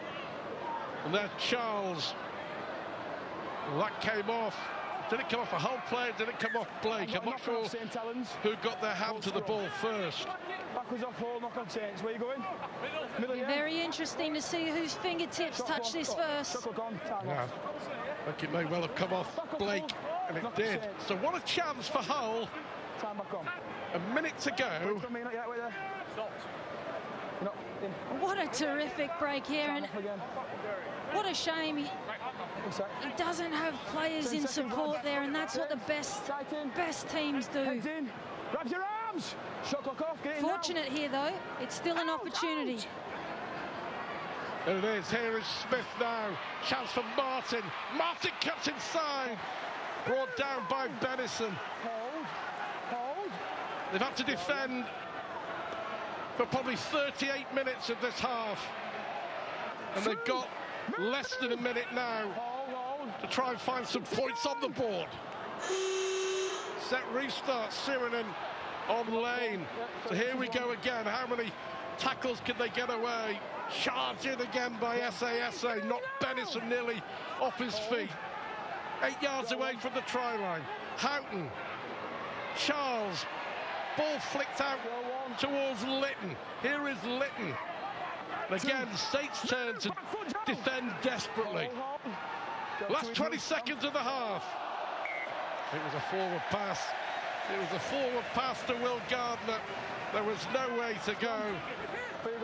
And then Charles. Well, that came off. Did it come off a Hull player? Did it come off Blake? I'm not sure who got their hand to the ball first. Backwards off Hall, knock on Saints. Where are you going? It'll be very interesting to see whose fingertips touch this first. Yeah, I think it may well have come off Blake, and it did. So what a chance for Hull. A minute to go. What a terrific break here, and what a shame he doesn't have players in support there, and that's what the best teams do. Grab your arms. Fortunate here though, it's still an opportunity. There it is, here is Smith now. Chance for Martin. Martin cuts inside. Brought down by Benison. They've had to defend for probably 38 minutes of this half. And they've got less than a minute now to try and find some points on the board. Set restart, Sirinen on Lane. So here we go again. How many tackles can they get away? Charge in again by SA. Knocked Benison nearly off his feet. 8 yards away from the try line. Houghton. Charles. Ball flicked out towards Litton. Here is Litton. Again, Saints turn to defend desperately. Last 20 seconds of the half. It was a forward pass. It was a forward pass to Will Gardner. There was no way to go.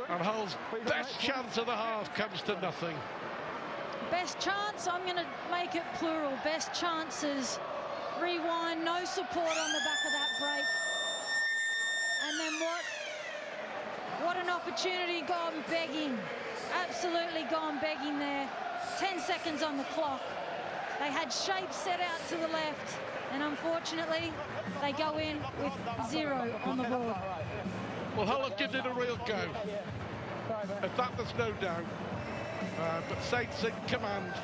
And Hull's best chance of the half comes to nothing. Best chance, I'm going to make it plural. Best chances. Rewind, no support on the back of that break. And then what an opportunity gone begging. Absolutely gone begging there. 10 seconds on the clock. They had shape set out to the left, and unfortunately, they go in with 0 on the board. Well, Hull have given it a real go. Of that, there's no doubt. But Saints in command.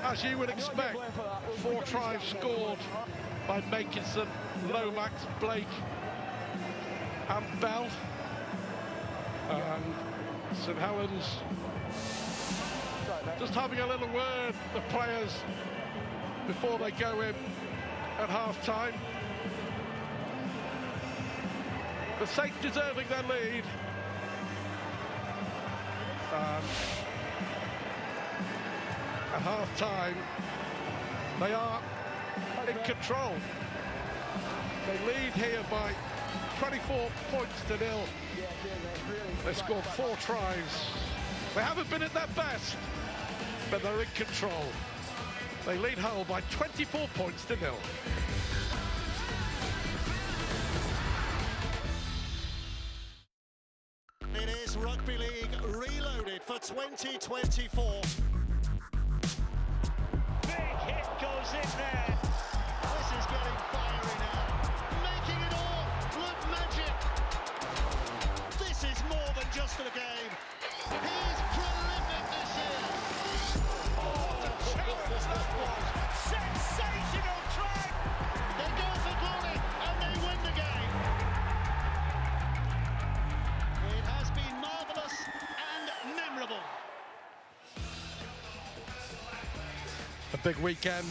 As you would expect, 4 tries scored by Makinson, Lomax, Blake, and Bell. And St Helens just having a little word, the players, before they go in at half-time. The Saints deserving their lead. At half-time, they are in control. They lead here by 24 points to 0. They scored 4 tries. They haven't been at their best, but they're in control. They lead Hull by 24 points to 0. It is Rugby League Reloaded for 2024. Big hit goes in there. This is getting fiery now. Making it all look magic. This is more than just a game. He's prolific this year. Oh, what a challenge that was. A big weekend,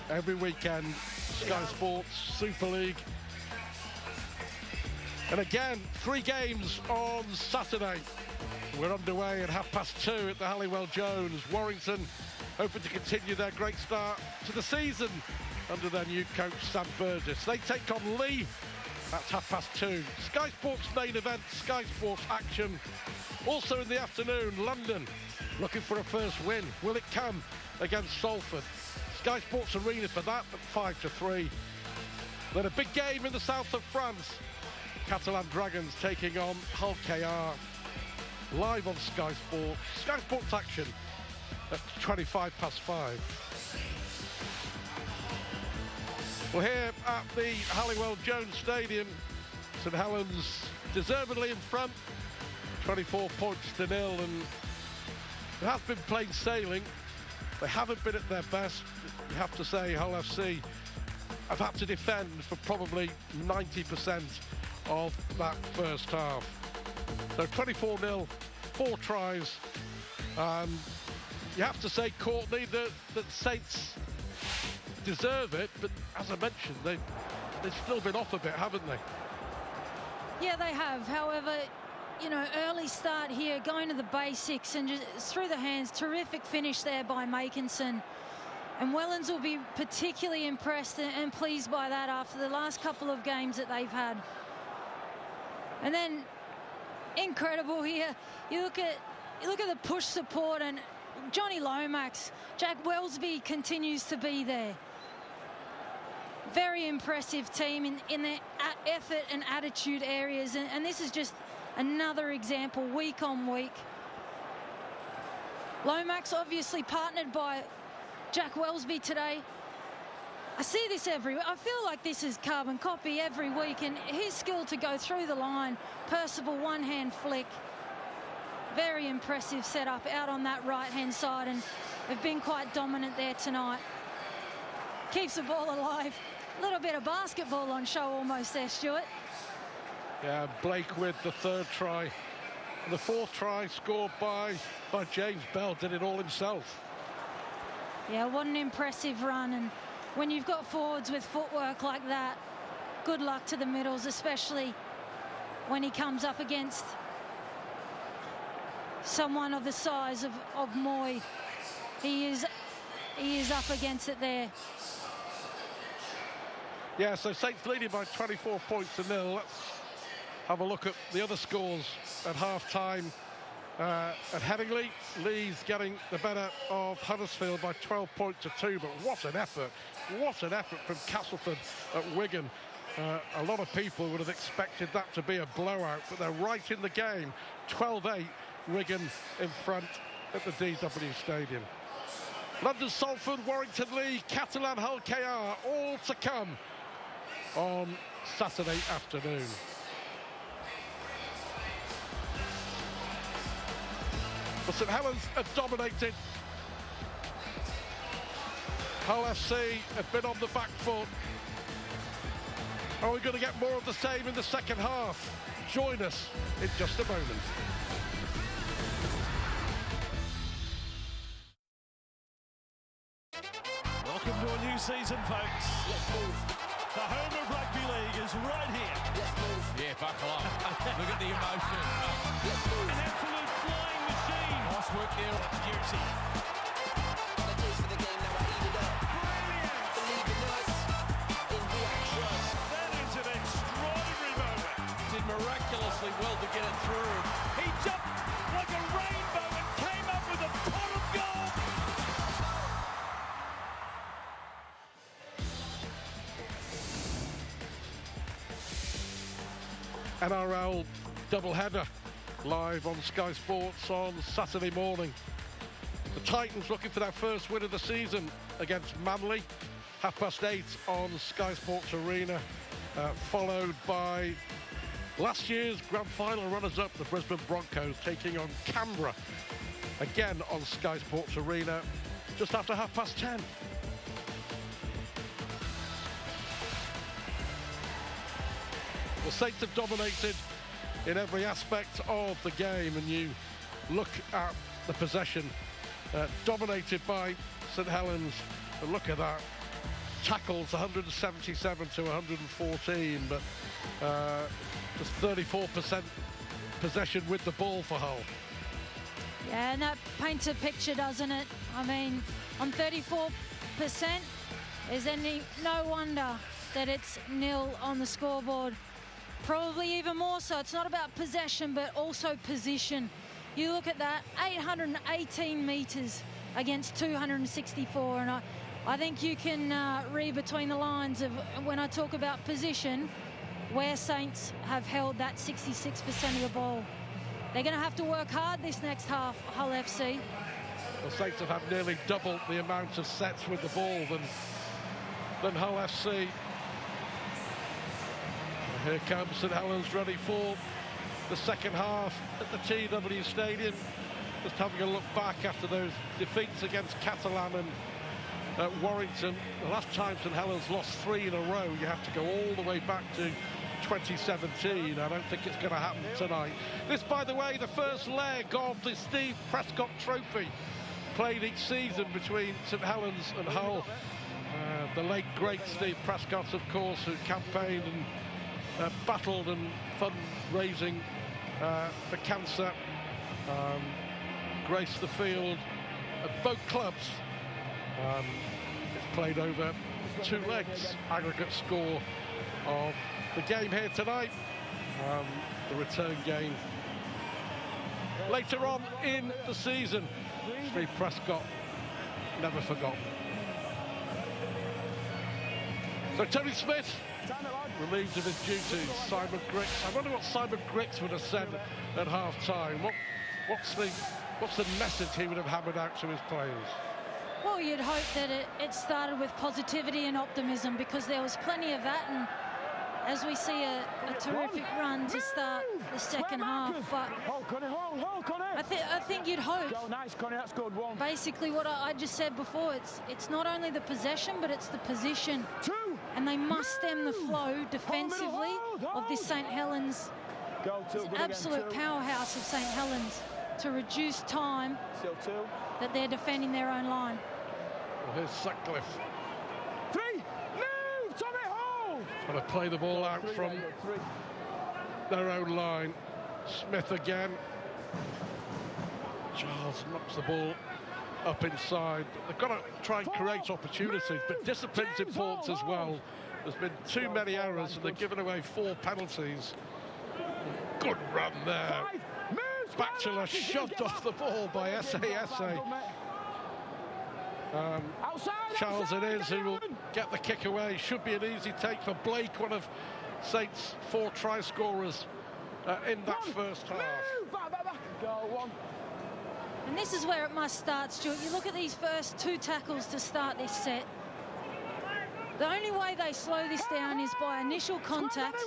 every weekend, Sky Sports Super League. And again, 3 games on Saturday. We're underway at 2:30 at the Halliwell Jones. Warrington hoping to continue their great start to the season under their new coach, Sam Burgess. They take on Leigh. That's 2:30. Sky Sports main event, Sky Sports action. Also in the afternoon, London looking for a first win. Will it come against Salford? Sky Sports Arena for that at 5:3. Then a big game in the south of France. Catalan Dragons taking on Hull KR. Live on Sky Sports. Sky Sports action at 5:25. Well, here at the Halliwell Jones Stadium, St Helens deservedly in front, 24 points to 0, and it has been plain sailing. They haven't been at their best. You have to say Hull FC have had to defend for probably 90% of that first half. So 24-0, 4 tries. You have to say, Courtney, that Saints deserve it, but as I mentioned, they've still been off a bit, haven't they? Yeah, they have. However, you know, early start here, going to the basics and just through the hands. Terrific finish there by Makinson. And Wellens will be particularly impressed and pleased by that after the last couple of games that they've had. And then, incredible here. You look at the push support, and Johnny Lomax, Jack Wellsby continues to be there. Very impressive team in their effort and attitude areas, and this is just another example week on week. Lomax obviously partnered by Jack Wellsby today. I see this everywhere. I feel like this is carbon copy every week, and his skill to go through the line, Percival one-hand flick. Very impressive setup out on that right-hand side, and they've been quite dominant there tonight. Keeps the ball alive. A little bit of basketball on show almost there, Stuart. Yeah, Blake with the 3rd try. And the 4th try scored by James Bell, did it all himself. Yeah, what an impressive run. And when you've got forwards with footwork like that, good luck to the middles, especially when he comes up against someone of the size of Moy. He is up against it there. Yeah, so Saints leading by 24 points to 0. Let's have a look at the other scores at half-time. At Headingley, Leeds getting the better of Huddersfield by 12 points to 2, but what an effort from Castleford at Wigan. A lot of people would have expected that to be a blowout, but they're right in the game. 12-8, Wigan in front at the DW Stadium. London Salford, Warrington Leigh, Catalan Hull KR, all to come on Saturday afternoon. But St Helens have dominated. Hull FC have been on the back foot. Are we going to get more of the same in the second half? Join us in just a moment. Welcome to a new season, folks. Let's move. The home of rugby league is right here. Let's move. Yeah, buckle up. Look at the emotion. Let's move. An absolute flying machine. Nice work there. Beauty. Got a taste for the game, now I eat it up. Brilliant. Believe in us. In who I trust. That is an extraordinary moment. Did miraculously well to get it through. He jumped like a rainbow and came up with a pot of gold. NRL doubleheader live on Sky Sports on Saturday morning. The Titans looking for their first win of the season against Manly. 8:30 on Sky Sports Arena, followed by last year's grand final runners-up, the Brisbane Broncos, taking on Canberra, again on Sky Sports Arena, just after 10:30. The Saints have dominated in every aspect of the game, and you look at the possession dominated by St Helens. And look at that. Tackles 177 to 114, but just 34% possession with the ball for Hull. Yeah, and that paints a picture, doesn't it? I mean, on 34%, is no wonder that it's nil on the scoreboard. Probably even more so. It's not about possession, but also position. You look at that, 818 metres against 264, and I think you can read between the lines of when I talk about position, where Saints have held that 66% of the ball. They're going to have to work hard this next half, Hull FC. The Saints have had nearly double the amount of sets with the ball than Hull FC. And here comes St Helens, ready for the second half at the TW Stadium. Just having a look back after those defeats against Catalan and Warrington. The last time St Helens lost 3 in a row, you have to go all the way back to 2017. I don't think it's going to happen tonight. This, by the way, the first leg of the Steve Prescott Trophy, played each season between St Helens and Hull. The late great Steve Prescott, of course, who campaigned and battled and fundraising for cancer, graced the field at both clubs. It's played over 2 legs. Aggregate score of the game here tonight, the return game later on in the season. Steve Prescott, never forgotten. So Tony Smith, relieved of his duties. Simon Griggs. I wonder what Simon Griggs would have said at half-time. What's the message he would have hammered out to his players? Well, you'd hope that it started with positivity and optimism, because there was plenty of that, and as we see a terrific run to start the second half. But I think you'd hope. Nice, Connie, that's good one. Basically what I just said before, it's not only the possession, but it's the position. And they must stem the flow defensively of this St Helens. Absolute powerhouse of St Helens to reduce time that they're defending their own line. Well, here's Sutcliffe. 3, move, Tommy Hall! Trying to play the ball out from their own line. Smith again. Charles knocks the ball up inside. They've got to try and create opportunities, but discipline's important as well. There's been too many errors, and they've given away 4 penalties. Good run there. Batchelor shoved off the ball by SASA. Charles it is who will get the kick away. Should be an easy take for Blake, one of Saints' 4 try scorers in that first half. And this is where it must start, Stuart. You look at these first 2 tackles to start this set. The only way they slow this down is by initial contact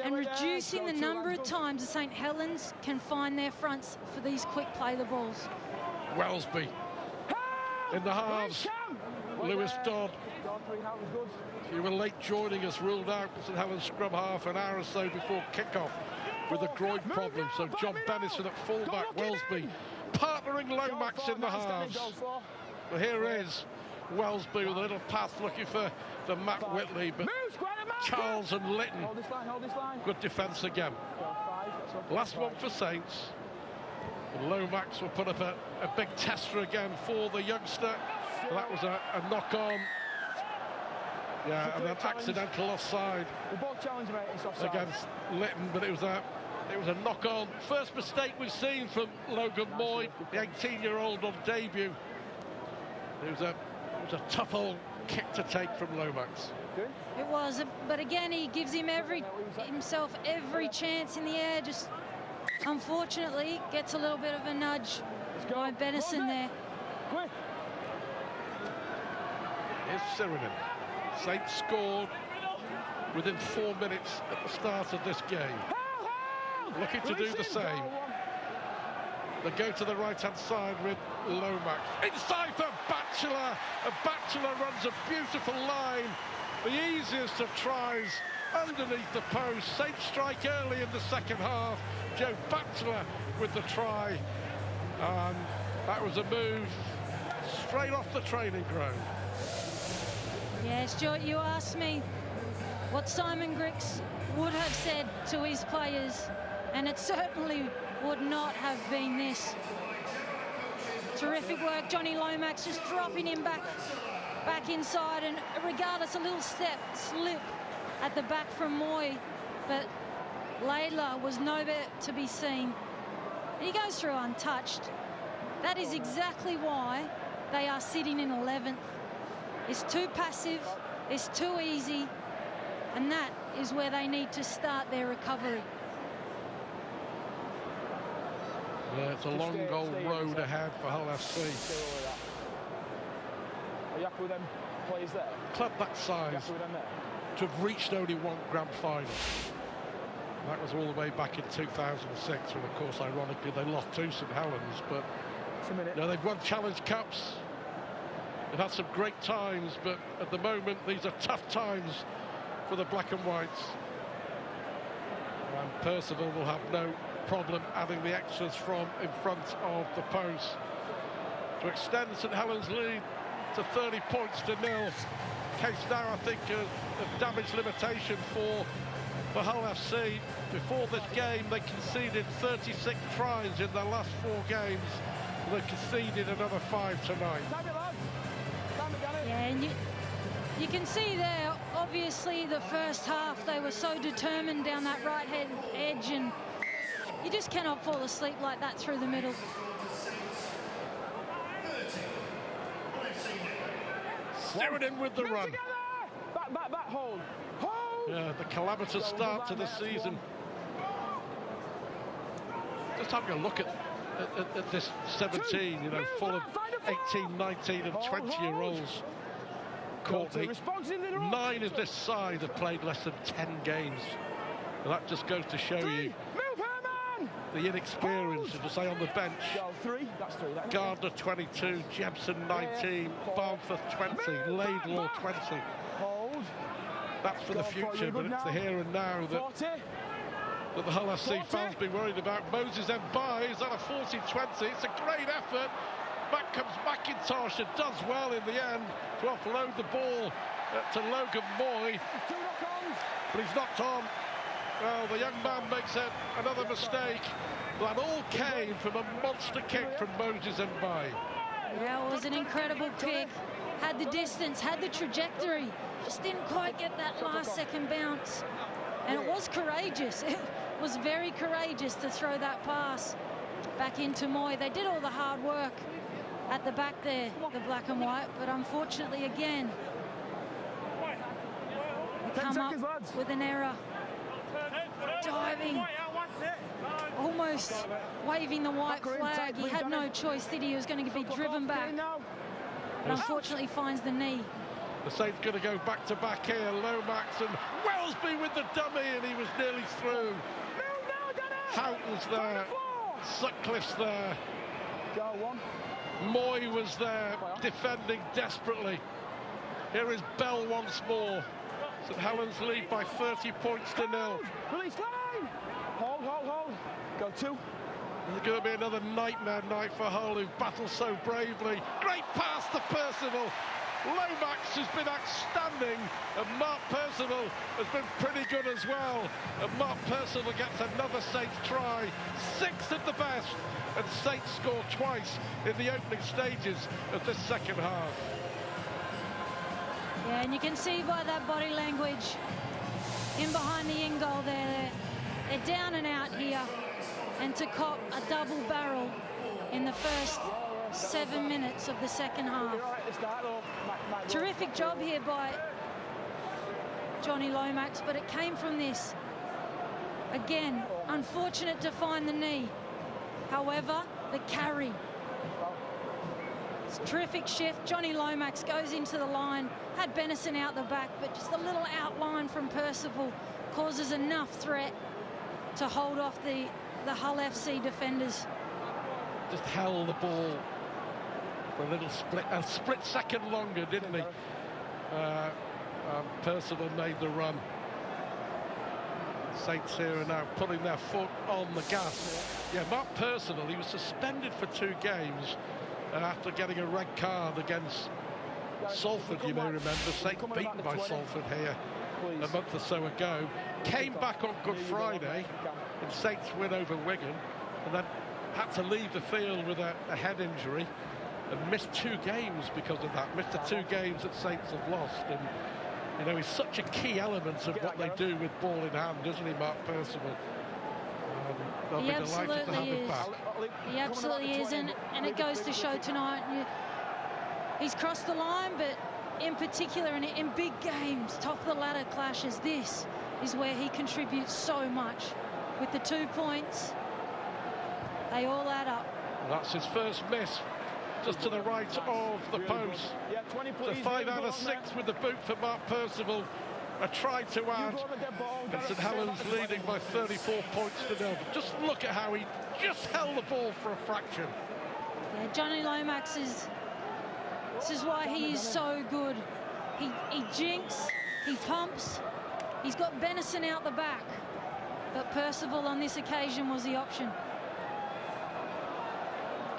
and reducing the number of times the St Helens can find their fronts for these quick play the balls. Wellesby in the halves. Lewis Dodd, you were late joining us, ruled out St Helens scrum half an hour or so before kickoff with a groin problem. So John Bennison at fullback, Wellesby partnering Lomax in the halves. Well, here is Wellesby with a little pass looking for Matt Whitley, but Charles and Litton. Good defence again. Last one for Saints. And Lomax will put up a big tester again for the youngster. That was a knock-on. Yeah, and an accidental offside against Litton, but it was a knock-on. First mistake we've seen from Logan Moy, the 18-year-old on debut. It was a tough old kick to take from Lomax. It was, but again, he gives himself every chance in the air. Just unfortunately gets a little bit of a nudge by Bennison there. Here's Sirinen. Saints scored within 4 minutes at the start of this game. Looking to do the same. They go to the right-hand side with Lomax. Inside for Batchelor. And Batchelor runs a beautiful line. The easiest of tries underneath the post. Saints strike early in the second half. Joe Batchelor with the try. That was a move straight off the training ground. Yeah, Stuart, you asked me what Simon Griggs would have said to his players, and it certainly would not have been this. Terrific work, Johnny Lomax just dropping him back inside, and regardless, a little slip at the back from Moy, but Laidler was nowhere to be seen. And he goes through untouched. That is exactly why they are sitting in 11th. It's too passive, it's too easy, and that is where they need to start their recovery. Yeah, it's a long old road ahead for Hull FC. Are you happy with them players there? Club that size Happy with them there? to have reached only one grand final. That was all the way back in 2006, when of course ironically they lost to St Helens, but you know, they've won Challenge Cups. They've had some great times, but at the moment these are tough times for the black and whites. And Percival will have no problem adding the extras from in front of the post to extend St Helens' lead to 30 points to nil. Case now, I think, of damage limitation for Hull FC. Before this game, they conceded 36 tries in their last 4 games. They conceded another 5 tonight. Yeah, and you can see there, obviously, the first half, they were so determined down that right-hand edge, and you just cannot fall asleep like that through the middle. Stewart in with the run. Back, hold. Yeah, the calamitous start to the season. Just having a look at this 17, you know, full of 18, 19 and 20-year-olds. Courtney, 9 of this side have played less than 10 games. And that just goes to show you the inexperience, as I say, on the bench. Gardner 22, Jebson 19, Barnforth 20, Laidlaw 20. That's for the future, but it's the here and now that the Hull FC fans be worried about. Moses Mbai is at a 40-20. It's a great effort. Back comes McIntosh and does well in the end to offload the ball to Logan Moy. But he's knocked on. Well, the young man makes another mistake. That all came from a monster kick from Moses Mbai. Yeah, it was an incredible kick. Had the distance, had the trajectory. Just didn't quite get that last second bounce. And it was courageous. It was very courageous to throw that pass back into Moy. They did all the hard work at the back there, the black and white, but unfortunately again, they come up with an error. Diving, almost waving the white flag. He had no choice, did he? He was going to be driven back, but unfortunately finds the knee. The Saints going to go back to back here. Lomax and Wellesby with the dummy, and he was nearly through. Houghton's there, Sutcliffe's there. Moy was there, defending desperately. Here is Bell once more. St Helens lead by 30 points to nil. Release line! Hold. Go 2. It's going to be another nightmare night for Hull, who battle so bravely. Great pass to Percival. Lomax has been outstanding, and Mark Percival has been pretty good as well. And Mark Percival gets another Saints try, 6 at the best, and Saints score twice in the opening stages of this second half. Yeah, and you can see by that body language in behind the in goal there, they're down and out here, and to cop a double barrel in the first 7 minutes of the second half. Terrific job here by Johnny Lomax, but it came from this. Again, unfortunate to find the knee. However, the carry. It's a terrific shift. Johnny Lomax goes into the line, had Benison out the back, but just a little outline from Percival causes enough threat to hold off the Hull FC defenders. Just held the ball for a split second longer, didn't he? Percival made the run. Saints here are now putting their foot on the gas. Yeah, Mark Percival, he was suspended for 2 games after getting a red card against Salford, you may remember. Saints beaten by Salford here a month or so ago. Came back on Good Friday in Saints' win over Wigan, and then had to leave the field with a head injury and missed 2 games because of that. Missed the 2 games that Saints have lost. And, you know, he's such a key element of what they do with ball in hand, isn't he, Mark Percival? He absolutely is. He absolutely is, and it goes to show tonight. He's crossed the line, but in particular in big games, top of the ladder clashes, this is where he contributes so much. With the 2 points, they all add up. That's his first miss, just to the right of the post. So 5 out of 6 with the boot for Mark Percival. A try to add, and St Helens leading by 34 points to 0. Just look at how he just held the ball for a fraction. Yeah, Johnny Lomax this is why he is so good. He jinks, he pumps, he's got Benison out the back, but Percival on this occasion was the option.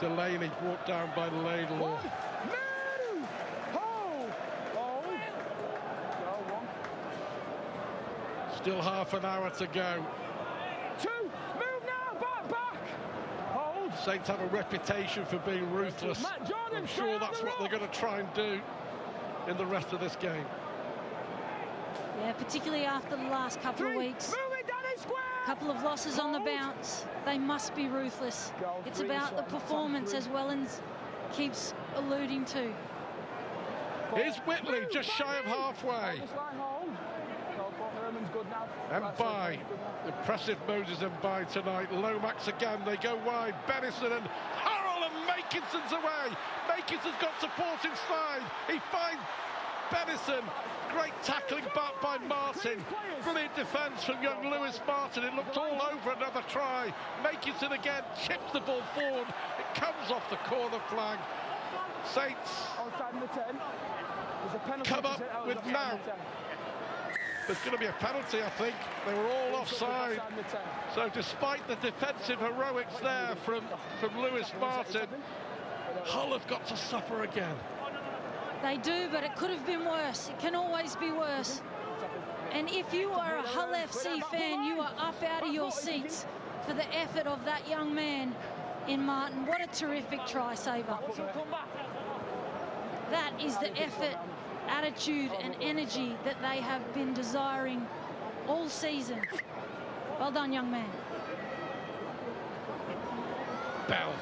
Delaney brought down by Laidlaw. Still half an hour to go. 2, move now, back. Hold. Saints have a reputation for being ruthless. I'm sure that's what they're going to try and do in the rest of this game. Yeah, particularly after the last couple of weeks. Move it, Danny Square. Couple of losses on the bounce. They must be ruthless. It's about the performance, as Wellens keeps alluding to. Here's Whitley, just shy of halfway. Mbai, impressive Moses Mbai tonight. Lomax again, they go wide. Benison and Hurrell, and Makinson's away. Makinson's got support inside. He finds Benison. Great tackling back by Martin. Brilliant defence from young Lewis Martin. It looked all over another try. Makinson again chips the ball forward. It comes off the corner flag. Saints come up with now. There's going to be a penalty, I think. They were all offside. So despite the defensive heroics there from Lewis Martin, Hull have got to suffer again. They do, but it could have been worse. It can always be worse. And if you are a Hull FC fan, you are up out of your seats for the effort of that young man in Martin. What a terrific try saver. That is the effort, attitude and energy that they have been desiring all season. Well done, young man. Bell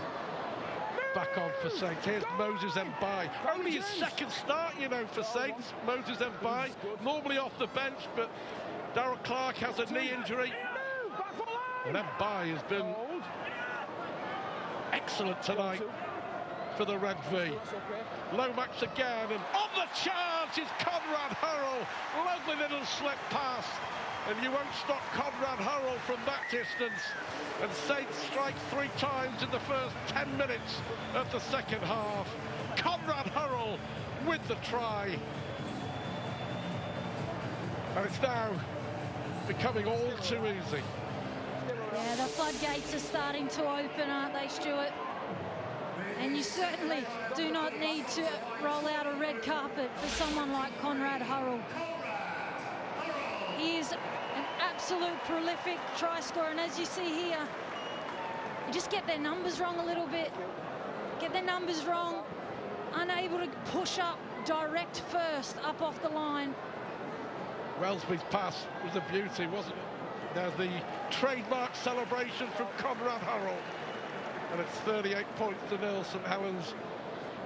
back on for Saints. Here's Moses Mbai. Only his second start, you know, for Saints. Moses Mbai, normally off the bench, but Darrell Clark has a knee injury. And Mbai has been excellent tonight for the Red V. Lomax again, and on the charge is Conrad Hurrell. Lovely little slip pass, and you won't stop Conrad Hurrell from that distance. And Saints strike 3 times in the first 10 minutes of the second half. Conrad Hurrell with the try. And it's now becoming all too easy. Yeah, the floodgates are starting to open, aren't they, Stuart? And you certainly do not need to roll out a red carpet for someone like Conrad Hurrell. He is an absolute prolific try scorer, and as you see here, you just get their numbers wrong a little bit. Get their numbers wrong, unable to push up direct first, up off the line. Wellesby's pass was a beauty, wasn't it? There's the trademark celebration from Conrad Hurrell. And it's 38 points to 0, St Helens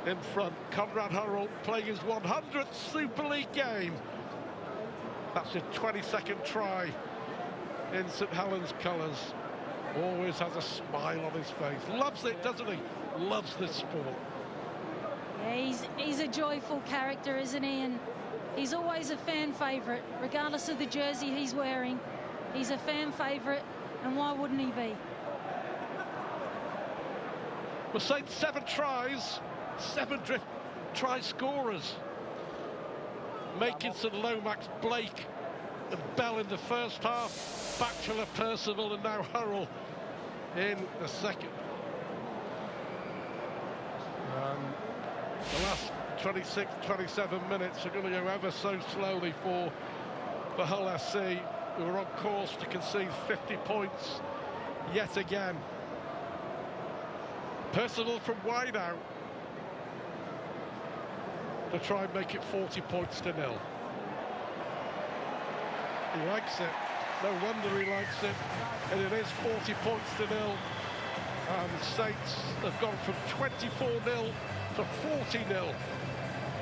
in front. Conrad Hurrell playing his 100th Super League game. That's his 22nd try in St Helens colours. Always has a smile on his face. Loves it, doesn't he? Loves this sport. Yeah, he's a joyful character, isn't he? And he's always a fan favourite, regardless of the jersey he's wearing. He's a fan favourite, and why wouldn't he be? We're saying 7 tries, 7 try scorers. Makinson, Lomax, Blake and Bell in the first half. Batchelor, Percival and now Hurrell in the second. The last 26, 27 minutes are going to go ever so slowly for Hull FC, who are on course to concede 50 points yet again. Personal from wide out to try and make it 40 points to nil. He likes it. No wonder he likes it. And it is 40 points to nil. And Saints have gone from 24-0 to 40-0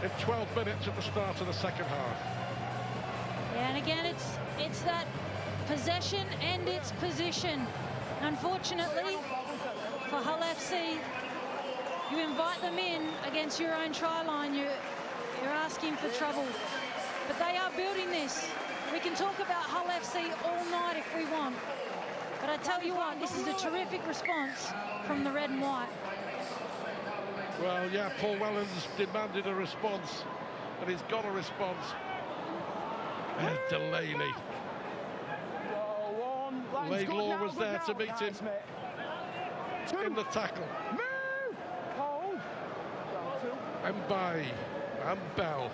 in 12 minutes at the start of the second half. Yeah, and again, it's that possession and its position. Unfortunately, for Hull FC, you invite them in against your own try line, you're asking for trouble. But they are building this. We can talk about Hull FC all night if we want. But I tell you what, this is a terrific response from the red and white. Well, yeah, Paul Wellens demanded a response, and he's got a response. There's Delaney. Laidlaw was there to meet him in the tackle. Mbaye and Bell.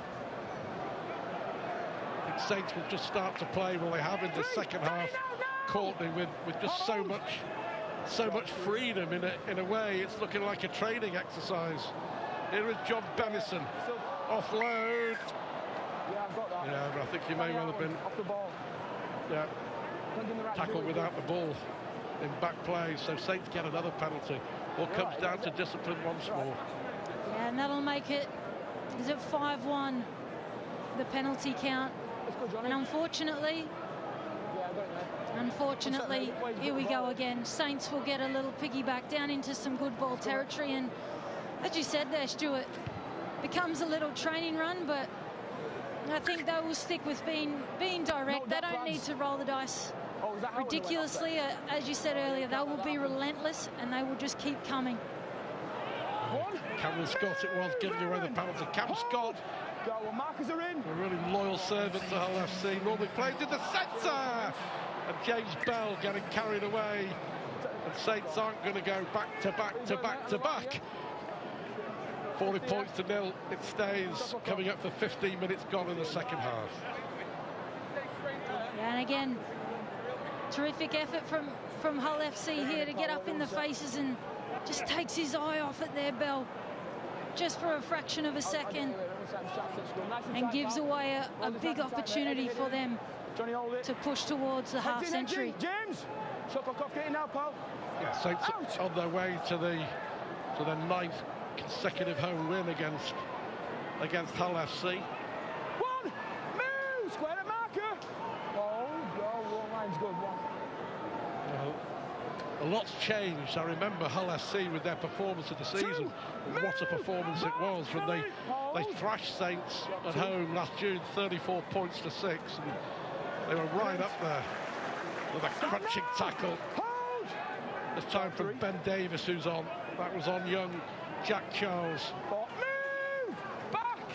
I think Saints will just start to play, well, they have in the second half, Courtney, with just so much freedom in a way. It's looking like a training exercise. Here is John Bennison. Offload. Yeah, I've got that. Yeah, but I think he may well have been off the ball. Yeah, tackle without the ball in back play. So Saints get another penalty. All comes down to discipline once more. Yeah, and that'll make it, is it 5-1, the penalty count. And unfortunately, here we go again. Saints will get a little piggyback down into some good ball territory. And as you said there, Stuart, becomes a little training run, but I think they will stick with being direct. They don't need to roll the dice ridiculously. As you said earlier, they will be relentless and they will just keep coming. Cameron Scott it was giving away the penalty. Cam Scott, a really loyal servant to Hull FC, normally plays in the centre. And James Bell getting carried away. And Saints aren't going to go back to back to back to back. 40 points to nil, it stays, coming up for 15 minutes gone in the second half. Yeah, and again, terrific effort from Hull FC here to get up in the faces and just takes his eye off it there, Bell, just for a fraction of a second, and gives away a big opportunity for them to push towards the half century. James, shot clock off, getting now, pal. Yeah, Saints on their way to their ninth consecutive home win against Hull FC. One, move, square at marker. One line's good, one. A lot's changed. I remember Hull FC with their performance of the season. What a performance it was when they thrashed Saints at home last June, 34 points to 6. And they were right up there with a crunching tackle. This time from Ben Davis, who's on. That was on young Jack Charles. Move! Back!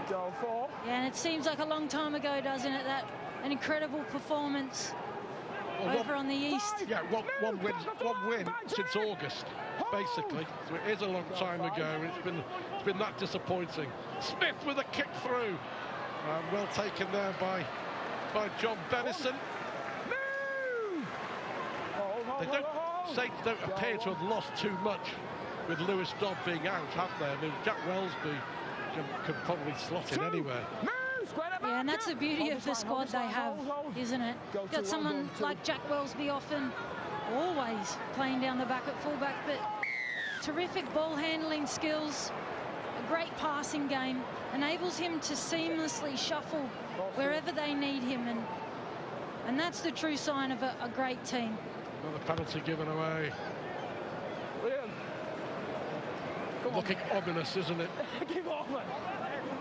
Go for. Yeah, and it seems like a long time ago, doesn't it? An incredible performance over on the east. Yeah, one win since August, basically. So it is a long time ago. It's been that disappointing. Smith with a kick through. Well taken there by John Bennison. Saints don't appear to have lost too much with Lewis Dodd being out, have they? I mean, Jack Wellsby can probably slot in anywhere. Yeah, and that's the beauty of the squad they have, isn't it? Got someone like Jack Wellsby often, always playing down the back at fullback, but terrific ball handling skills, a great passing game, enables him to seamlessly shuffle wherever they need him, and that's the true sign of a great team. Another penalty given away. Looking ominous, isn't it? Give on, man.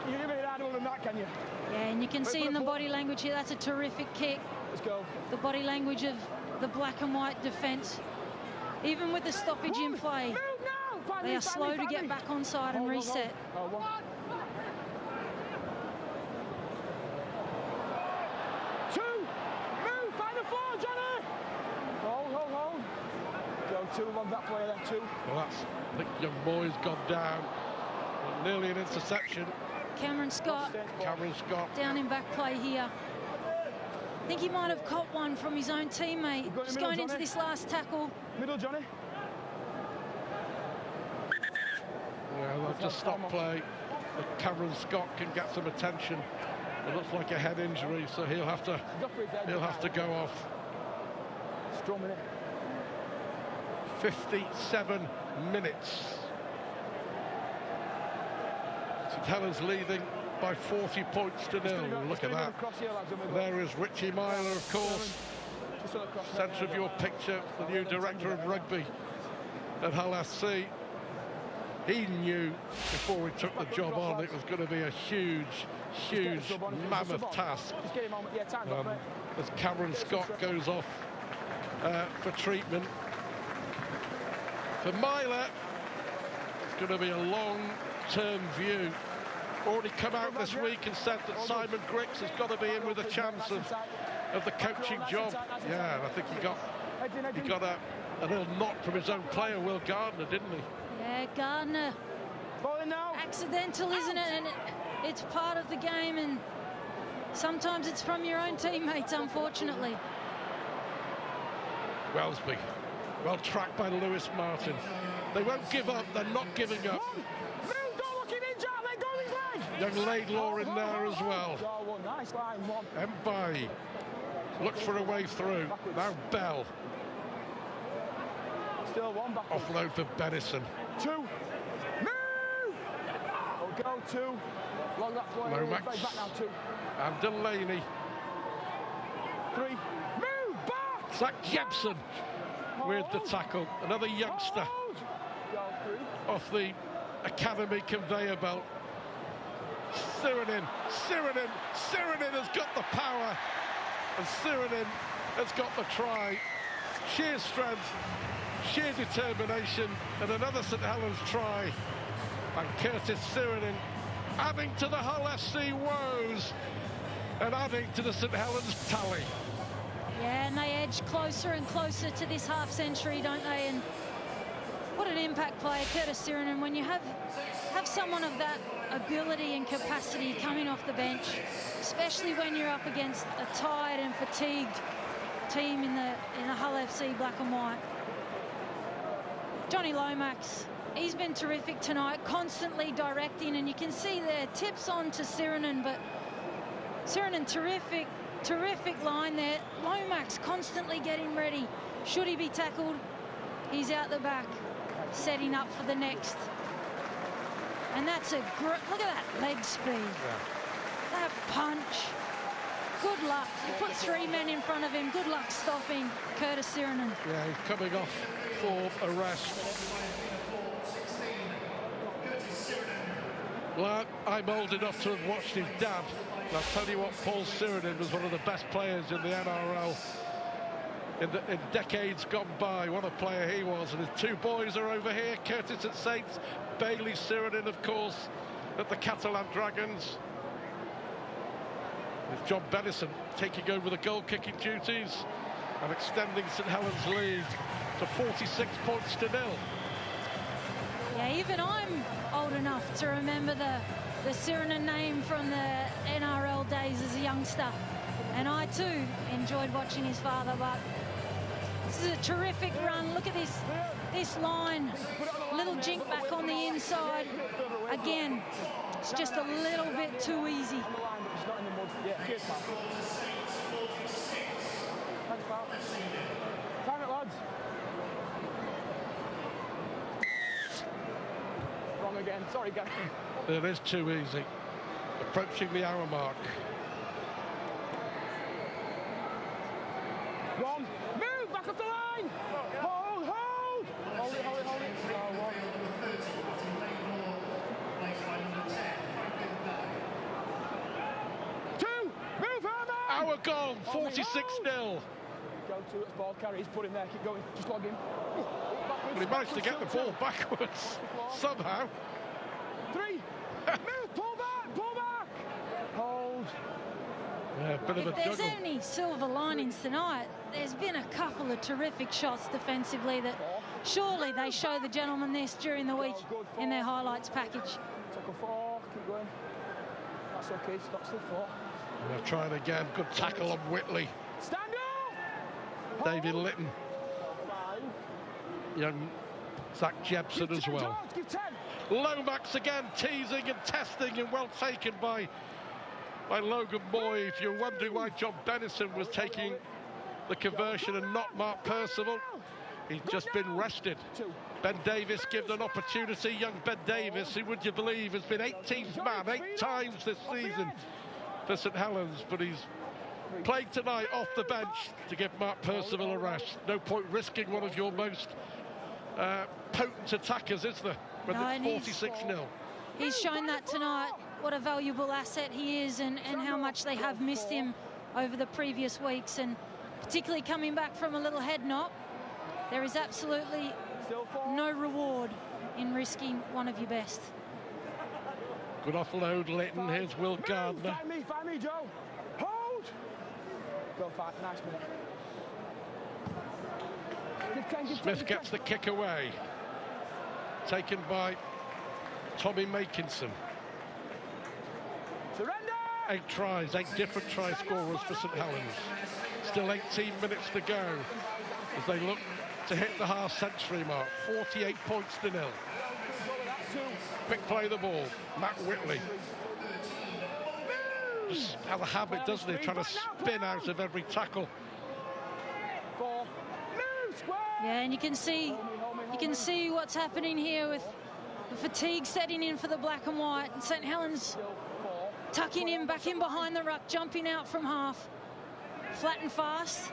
You give me an harder one than that, can you? Yeah, and you can see in the body language here, that's a terrific kick. Let's go. The body language of the black and white defence. Even with the stoppage in play, they are slow to get back on side and reset. Two, move, find the floor, Johnny. Hold. two on that player there, two. Well, that's, I think young boy's gone down. Nearly an interception. Cameron Scott Cameron Scott. down in back play here. I think he might have caught one from his own teammate. Got Just middle, going into Johnny. this last tackle. Middle, Johnny. Yeah, they'll just stop play. If Cameron Scott can get some attention. It looks like a head injury, so he'll have to go off. Strumming it. 57 minutes. St Helens leading by 40 points to nil. Look at that. There is Richie Myler, of course. Centre of your picture, the new director of rugby at Hull SC. He knew before he took the job on it was going to be a huge, mammoth task. As Cameron Scott goes off for treatment. For Myler, it's going to be a long-term view. Already come out this week and said that Simon Griggs has got to be in with a chance of the coaching job. Yeah, and I think he got a little knock from his own player, Will Gardner, didn't he? Yeah, Gardner. Accidental, isn't it? And it's part of the game, and sometimes it's from your own teammates, unfortunately. Welsby, well tracked by Lewis Martin. They won't give up, they're not giving up. Young Laidlaw in there as well. Mbai looks for a way through. Now Bell. Still one back. Offload for Benison. Two. Move! We'll go two. Long that play. Lomax. Back now, two. And Delaney. Three. Move back! Zach Jepson with the tackle. Another youngster off the academy conveyor belt. Sirinin has got the power, and Sirinin has got the try. Sheer strength, sheer determination, and another St Helens try. And Curtis Sirinin adding to the Hull SC woes and adding to the St Helens tally. Yeah, and they edge closer and closer to this half century, don't they? And what an impact player, Curtis Sirinin. When you have someone of that ability and capacity coming off the bench, especially when you're up against a tired and fatigued team in the Hull FC black and white. Johnny Lomax, he's been terrific tonight, constantly directing, and you can see there tips on to Sirinin, but Sirinin terrific line there. Lomax constantly getting ready. Should he be tackled? He's out the back, setting up for the next. And that's a great, look at that leg speed. Yeah. That punch. Good luck. You put three men in front of him. Good luck stopping Curtis Sirinin. Yeah, he's coming off for arrest. Well, I'm old enough to have watched his dad. And I'll tell you what, Paul Sirinin was one of the best players in the NRL in decades gone by. What a player he was. And his two boys are over here. Curtis at Saints, Bailey Sirinin, of course, at the Catalan Dragons. With John Benison taking over the goal-kicking duties and extending St Helens' lead to 46 points to nil. Yeah, even I'm old enough to remember the Sirinin name from the NRL days as a youngster. And I, too, enjoyed watching his father, but this is a terrific run. Look at this line. Little jink back on the inside. Again, it's just a little bit too easy. Time it, lads. Wrong again. Sorry, Gary. It is too easy. Approaching the hour mark. One. Move back up the line. Hold. Hold it. Two. Move further. Hour gone. 46-0. Go to it. Ball carry. He's put him there. Keep going. Just log him. But he managed to get the ball backwards somehow. Three. Move. Pull back. Hold. Yeah, a bit of a If there's juggle. any silver linings tonight, there's been a couple of terrific shots defensively that Surely they show the gentlemen this during the week in their highlights package. Took a 4, keep going. That's okay, stop still 4. They're trying again. Good tackle on Whitley. Stand up! David Litton. 5. Young Zach Jebson as well. Give 10. Lomax again, teasing and testing, and well taken by Logan Moy. If you're wondering why John Bennison was taking the conversion and not Mark Percival, he's just been rested. Ben Davis given an opportunity. Young Ben Davis, who would you believe has been 18th man 8 times this season for St Helens, but he's played tonight off the bench to give Mark Percival a rest. No point risking one of your most potent attackers, is there? When it's 46-0. He's shown that tonight, what a valuable asset he is, and how much they have missed him over the previous weeks, and particularly coming back from a little head knock. There is absolutely no reward in risking one of your best. Good offload, Litton. Here's Will Gardner. Find me, Joe. Hold! Go 5, nice minute. Smith gets the kick away. Taken by Tommy Makinson. Surrender! 8 tries, 8 different try scorers for St Helens. Still 18 minutes to go as they look to hit the half-century mark. 48 points to 0. Quick play the ball. Matt Whitley. Just has a habit, doesn't he? Trying to spin out of every tackle. 4. Move, square! Yeah, and you can see what's happening here with the fatigue setting in for the black and white, and St Helens tucking him back in behind the ruck, jumping out from half, flat and fast.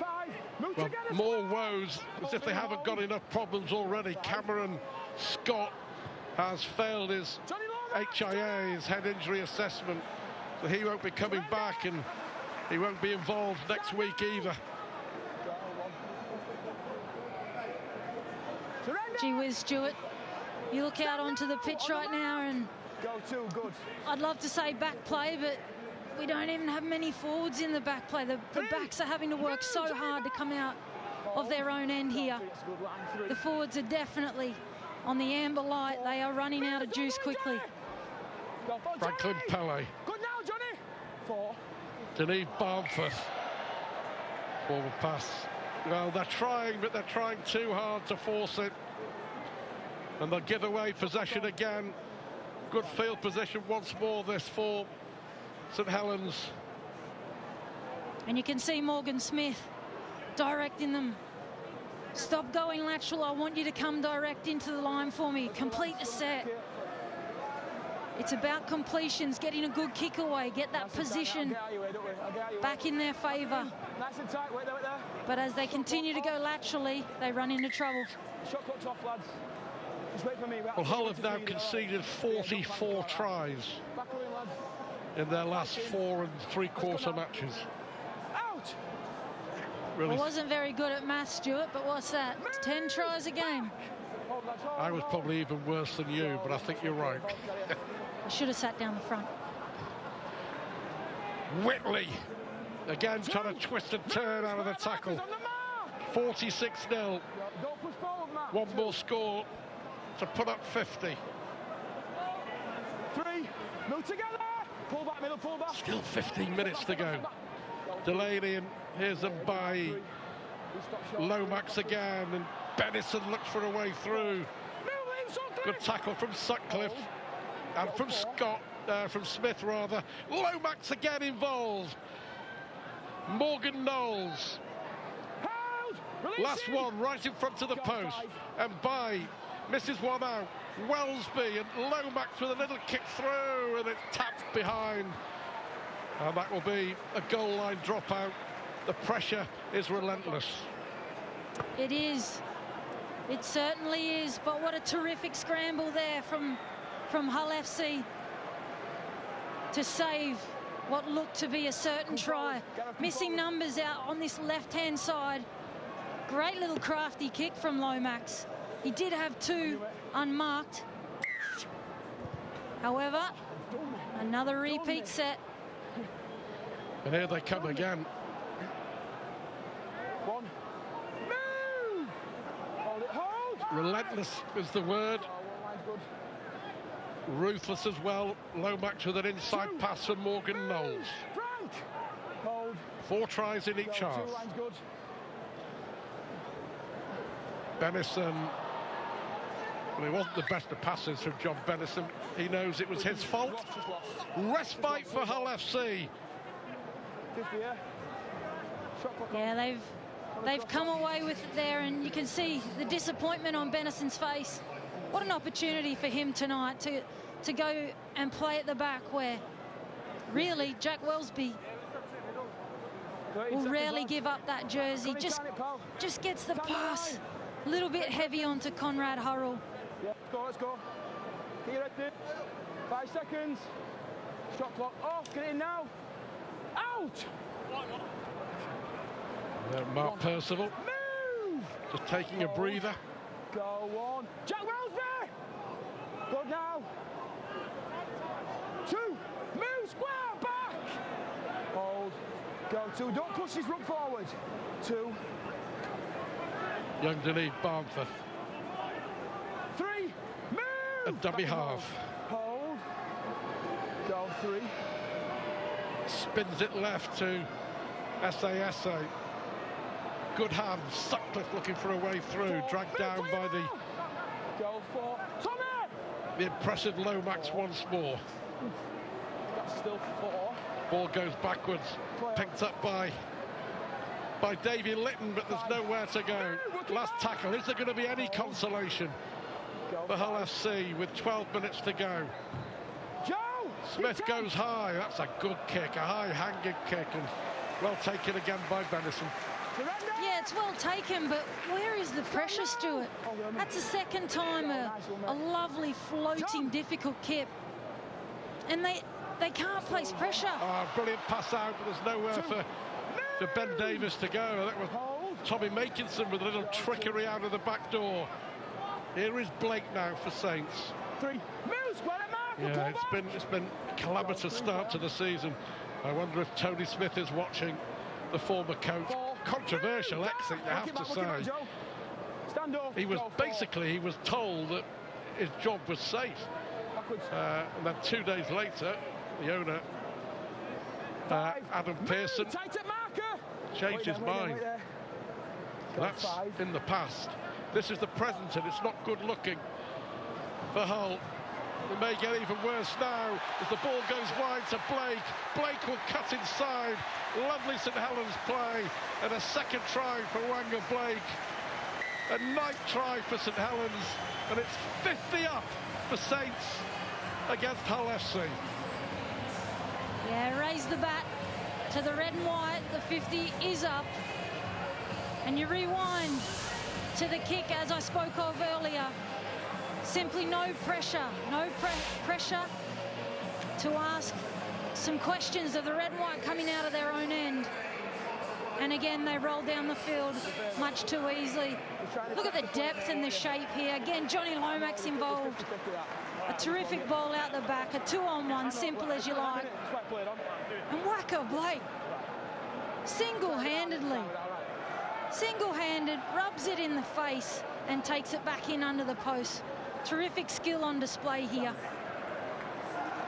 Well, more woes, as if they haven't got enough problems already. Cameron Scott has failed his HIA, his head injury assessment, so he won't be coming back, and he won't be involved next week either. Gee whiz, Stuart. You look out onto the pitch right now, and I'd love to say back play, but we don't even have many forwards in the back play. The backs are having to work so hard to come out of their own end here. The forwards are definitely on the amber light. They are running out of juice quickly. Franklin Pele. Good now, Johnny. 4. Denis Barnforth. Forward pass. Well, they're trying, but they're trying too hard to force it. And they'll give away possession again. Good field position once more, this for St Helens. And you can see Morgan Smith directing them. Stop going lateral. I want you to come direct into the line for me. Complete the set. It's about completions, getting a good kick away, get that position back in their favour. But as they continue to go laterally, they run into trouble. Well, Hull have now conceded 44 tries in their last 4 3/4 matches. Really, I wasn't very good at maths, Stuart, but what's that? 10 tries a game. I was probably even worse than you, but I think you're right. I should have sat down the front. Whitley again trying to twist and turn out of the tackle. 46-0. One more score to put up 50. 3. Move together. Pull back, middle, pull back. Still 15 minutes to go. Delaney, and here's Mbaye. Lomax again, and Bennison looks for a way through. Good tackle from Sutcliffe and from Scott, from Smith rather. Lomax again involved. Morgan Knowles. Last one right in front of the post. Mbaye misses one out. Welsby and Lomax with a little kick through, and it's tapped behind. And that will be a goal line dropout. The pressure is relentless. It is. It certainly is. But what a terrific scramble there from Hull FC to save what looked to be a certain try. Missing numbers out on this left-hand side. Great little crafty kick from Lomax. He did have 2 unmarked. However, another repeat set. And here they come again. 1. Move! Hold it, hold! Relentless is the word. Ruthless as well. Lomax with an inside pass from Morgan Knowles. 4 tries in each half. Benison, well, he wasn't the best of passes from John Benison. He knows it was his fault. Respite for Hull FC. Yeah, they've come away with it there, and you can see the disappointment on Benison's face. What an opportunity for him tonight to go and play at the back, where really Jack Welsby will rarely give up that jersey. Just gets the pass a little bit heavy onto Conrad Hurrell. Yeah, let's go. Get it, 5 seconds. Shot clock off. Get it in now. Out. Mark Percival. Move. Just taking a breather. Go on. Jack Welsby. Good now. 2. Move square back. Hold. Go 2. Don't push his ruck forward. 2. Young Denis Barnforth. 3. Move. A dummy half. Hold. Go 3. Spins it left to SASA. Good hand. Sutcliffe looking for a way through. Dragged down by the Go 4. Tommy. The impressive Lomax once more. That's still 4. Ball goes backwards. Picked up by Davy Litton, but there's nowhere to go. Last tackle. Is there going to be any consolation for Hull FC with 12 minutes to go? Smith goes high. That's a good kick, a high hanging kick, and well taken again by Benison. Yeah, it's well taken, but where is the pressure, Stuart? That's the second time a lovely floating difficult kick, and they can't place pressure. Oh, brilliant pass out, but there's nowhere for Ben Davis to go. That was Tommy Makinson with a little trickery out of the back door. Here is Blake now for Saints. 3. Yeah, it's been a calamitous start to the season. I wonder if Tony Smith is watching, the former coach. Controversial exit, you have to say. He was told that his job was safe. And then 2 days later, the owner, Adam Pearson, changed his mind. That's in the past. This is the present, and it's not good looking for Hull. It may get even worse now as the ball goes wide to Blake. Blake will cut inside. Lovely St Helens play, and a second try for Wanga Blake. A 9th try for St Helens, and it's 50 up for Saints against Hull FC. Yeah, raise the bat to the red and white. The 50 is up. And you rewind to the kick, as I spoke of earlier. Simply no pressure, pressure to ask some questions of the red and white coming out of their own end. And again, they roll down the field much too easily. Look at the depth and the shape here. Again, Johnny Lomax involved. A terrific ball out the back, a 2-on-1, simple as you like. And Wanga Blake, single-handed, rubs it in the face and takes it back in under the post. Terrific skill on display here.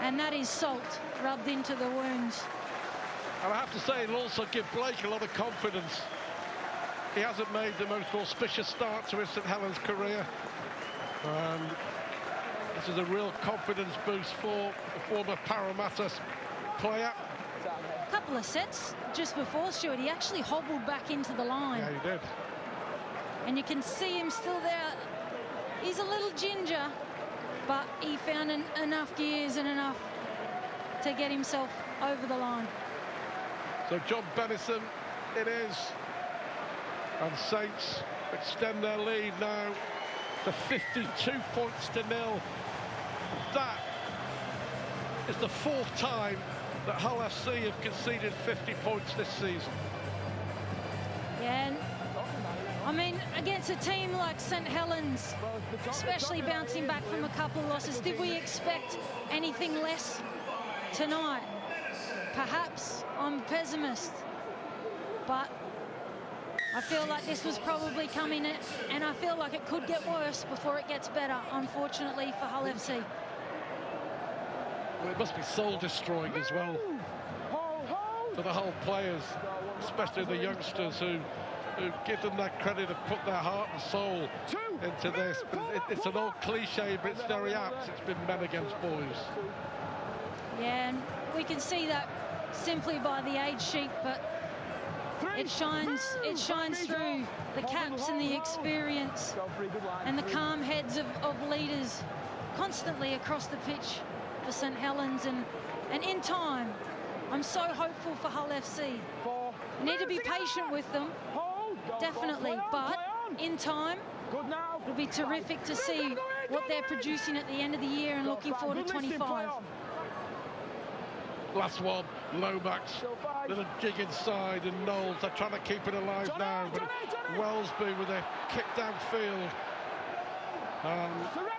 And that is salt rubbed into the wounds. And I have to say, it'll also give Blake a lot of confidence. He hasn't made the most auspicious start to his St Helens career. This is a real confidence boost for the former Parramatta player. A couple of sets just before, Stuart, he actually hobbled back into the line. Yeah, he did. And you can see him still there. He's a little ginger, but he found enough gears and enough to get himself over the line. So John Benison it is. And Saints extend their lead now to 52 points to 0. That is the 4th time that Hull FC have conceded 50 points this season. Yeah, and I mean, against a team like St Helens, especially bouncing back from a couple of losses, did we expect anything less tonight? Perhaps I'm a pessimist, but I feel like this was probably coming, and I feel like it could get worse before it gets better, unfortunately, for Hull FC. Well, it must be soul-destroying as well for the Hull players, especially the youngsters who give them that credit and put their heart and soul into this. But it's an old cliche, but it's very apt. It's been men against boys. Yeah, and we can see that simply by the age sheet, but it shines through the caps and the experience and the calm heads of leaders constantly across the pitch for St Helens, and in time, I'm so hopeful for Hull FC. We need to be patient with them, definitely, but in time, it'll be terrific to see what they're producing at the end of the year, and looking forward to 25. Last one, Lomax, little jig inside, and Knowles, they're trying to keep it alive now, but Wellesby with a kick downfield.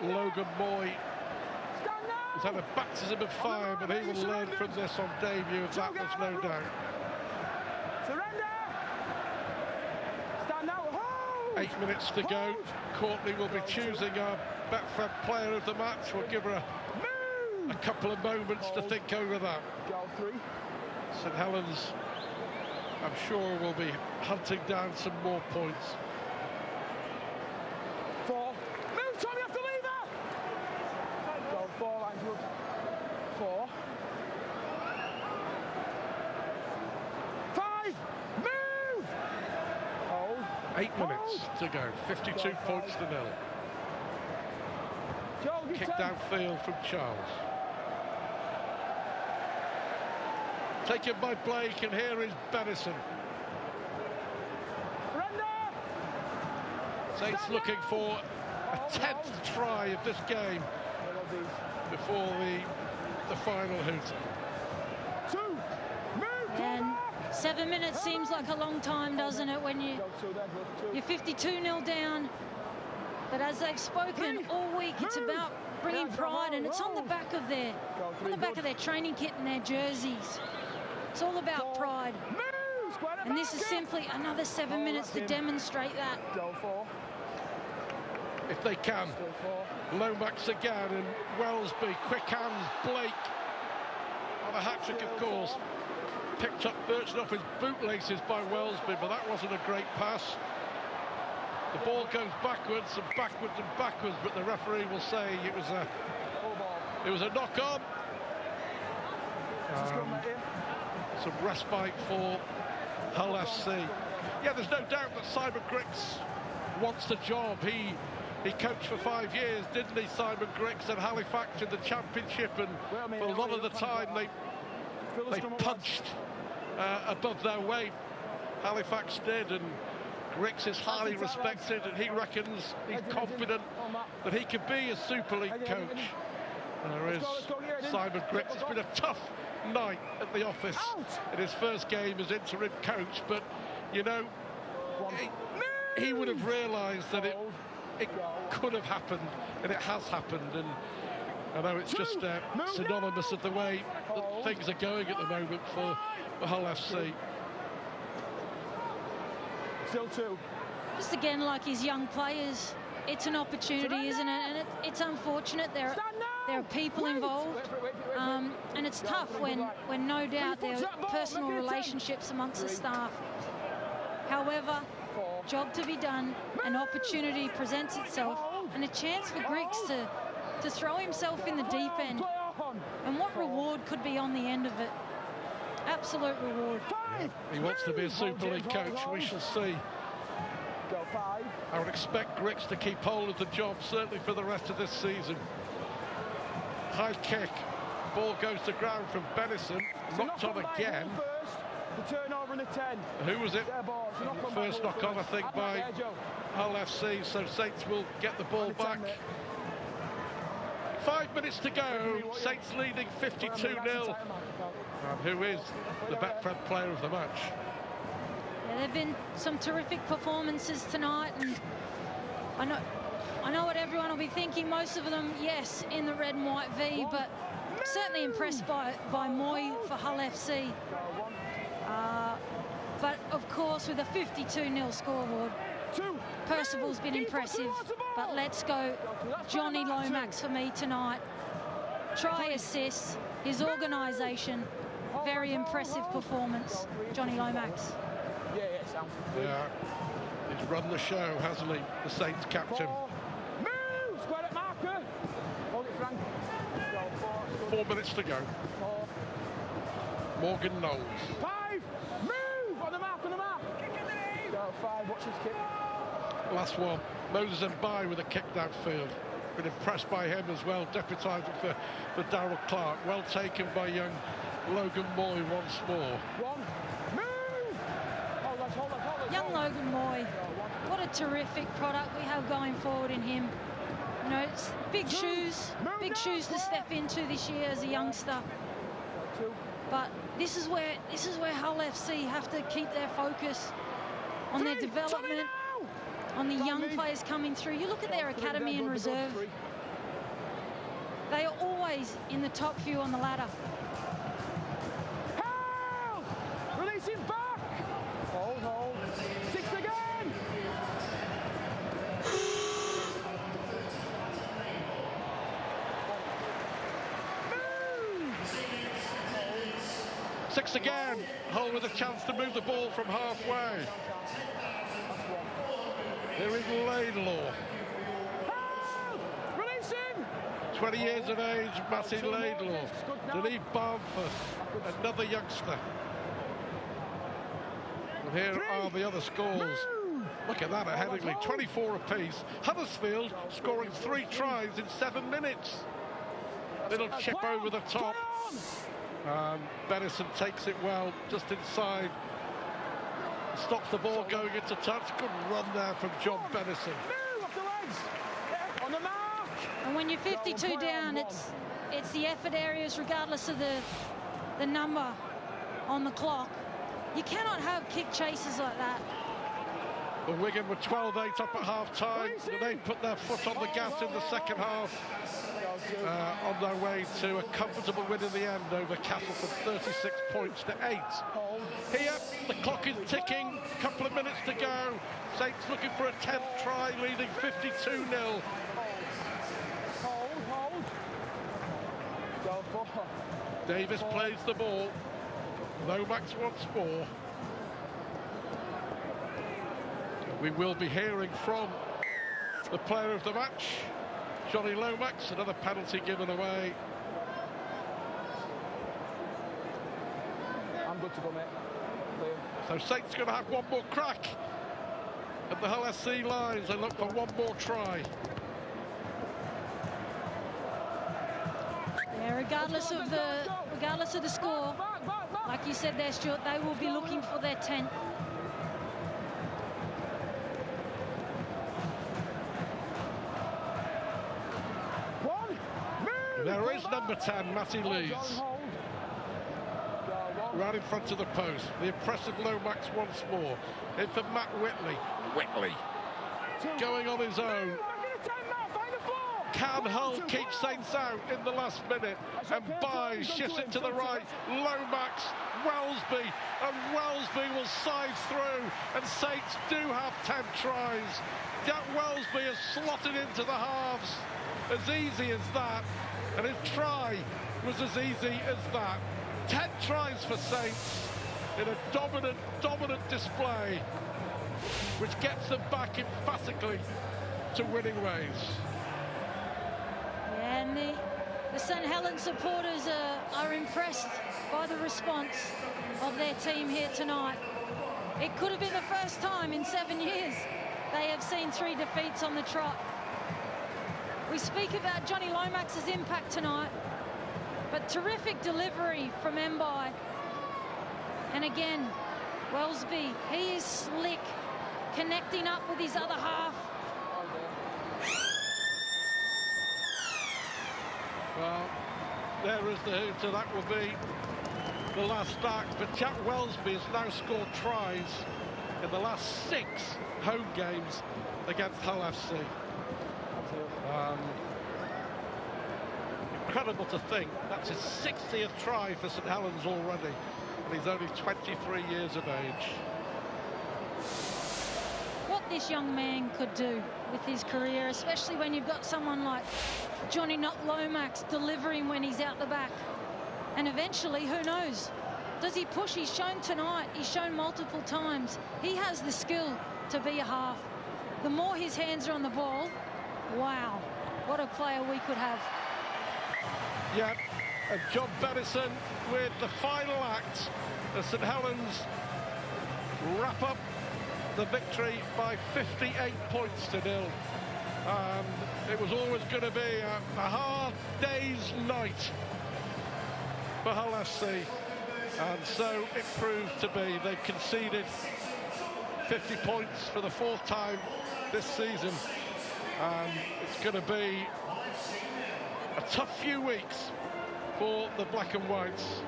Logan Moy has had a baptism of fire, but he will learn from this on debut, of that there's no doubt. 8 minutes to go. Courtney will be choosing our Betfred player of the match. We'll give her a couple of moments to think over that. St Helens, I'm sure, will be hunting down some more points. 4. Move, Tom, you have to leave her! Go 4, lines good. 4. 5. Move! Hold. 8 minutes to go. 52 points to 0. Joe, Kick downfield from Charles. Taken by Blake, and here is Benison. Saints looking for a 10th try of this game before the final hoot. And 7 minutes seems like a long time, doesn't it, when you're 52-0 down. But as they've spoken all week, it's about bringing pride, and it's on the back of their training kit and their jerseys. It's all about pride. And this is simply another 7 minutes to demonstrate that. If they can. Lomax again, and Wellesby, quick hands, Blake on a hat-trick, of course. Picked up virtually off his bootlaces by Wellesby, but that wasn't a great pass. The ball goes backwards and backwards and backwards, but the referee will say it was a knock-on. Some respite for Hull FC. Yeah, there's no doubt that Simon Griggs wants the job. He coached for 5 years, didn't he, Simon Griggs, at Halifax in the Championship, and for a lot of the time they punched above their weight. Halifax did, and Griggs is highly respected, and he reckons, he's confident that he could be a Super League coach. There is Simon Griggs. It's been a tough night at the office in his first game as interim coach, but you know, he would have realised that it could have happened, and it has happened. And I know it's just synonymous of the way that things are going at the moment for Hull FC. Still 2. Just again, like his young players, it's an opportunity, isn't it? And it's unfortunate. There are people involved, and it's tough when no doubt there are personal relationships amongst the staff. However, job to be done, an opportunity presents itself, and a chance for Griggs to throw himself in the deep end. And what reward could be on the end of it? Absolute reward. Yeah, he wants to be a Super League coach. We shall see. I would expect Griggs to keep hold of the job, certainly for the rest of this season. High kick. Ball goes to ground from Benison. Knocked on again. The turnover in the 10. Who was it? First knock on, I think, by Hull FC. So Saints will get the ball back. 5 minutes to go. Saints leading 52-0. And who is the Betfred player of the match? Yeah, there have been some terrific performances tonight, and I know what everyone will be thinking. Most of them, yes, in the red and white V, but certainly impressed by Moy for Hull FC. But of course, with a 52-0 scoreboard, Percival's been impressive. But let's go Johnny Lomax for me tonight. Try assists, his organisation, very impressive performance, Johnny Lomax. Yeah, he's run the show, hasn't he, the Saints captain. 4 minutes to go. Morgan Knowles. 5, move! On the mark, on the mark! Go 5, watch his kick. Last one, Moses Mbai with a kick downfield. Been impressed by him as well, deputising for Darrell Clark. Well taken by young Logan Moy once more. 1, move! Hold on, hold on, hold on. Young Logan Moy, what a terrific product we have going forward in him. You know, it's big shoes to step into this year as a youngster. But this is where Hull FC have to keep their focus on their development, on the young players coming through. You look at their academy and reserve. They are always in the top few on the ladder. Help! Release him back! Hold, hold. 6 again! 6 again. Hull with a chance to move the ball from halfway. There is Laidlaw. Release him! 20 years of age, Matty Laidlaw. Denise Barnford, another youngster. And here are the other scores. Look at that at Headingley, 24 apiece. Huddersfield scoring 3 tries in 7 minutes. Little chip over the top. Benison takes it well, just inside. Stops the ball going into touch. Good run there from John Benison. On the mark! And when you're 52 down, it's the effort areas, regardless of the number on the clock. You cannot have kick chases like that. Well, Wigan were 12-8 up at half-time. They put their foot on the gas in the second half. On their way to a comfortable win in the end over Castleford, 36 points to 8. Here, the clock is ticking, a couple of minutes to go. Saints looking for a 10th try, leading 52-0. Hold. Go for. Davis plays the ball. Lomax once more. We will be hearing from the player of the match, Johnny Lomax. Another penalty given away. I'm good to go, mate. So Saints going to have one more crack at the Hull SC lines. They look for one more try. Yeah, regardless of the score, like you said there, Stuart, they will be looking for their 10th. There is number 10, Matty Lees. Right in front of the post. The impressive Lomax once more. In for Matt Whitley. Whitley going on his own. Can Hull keep Saints out in the last minute? And Mbai shifts it to the right. Lomax, Welsby, and Welsby will side through. And Saints do have 10 tries. Jack Welsby has slotted into the halves. As easy as that. And his try was as easy as that. 10 tries for Saints in a dominant display, which gets them back emphatically to winning ways. Yeah, and the St Helens supporters are impressed by the response of their team here tonight. It could have been the first time in 7 years they have seen 3 defeats on the trot. We speak about Johnny Lomax's impact tonight, but terrific delivery from Mbai. And again, Welsby, he is slick, connecting up with his other half. Well, there is the hooter. That will be the last act. But Jack Welsby has now scored tries in the last 6 home games against Hull FC. Incredible to think that's his 60th try for St Helens already, and he's only 23 years of age. this young man could do with his career, especially when you've got someone like Johnny Lomax delivering when he's out the back. And eventually, who knows? Does he push? He's shown tonight, he's shown multiple times. He has the skill to be a half. The more his hands are on the ball, wow, what a player we could have. Yeah, and John Bennison with the final act as St Helens wrap up the victory by 58 points to nil. It was always going to be a hard day's night for Hull FC, and so it proved to be. They conceded 50 points for the 4th time this season, and it's going to be a tough few weeks for the Black and Whites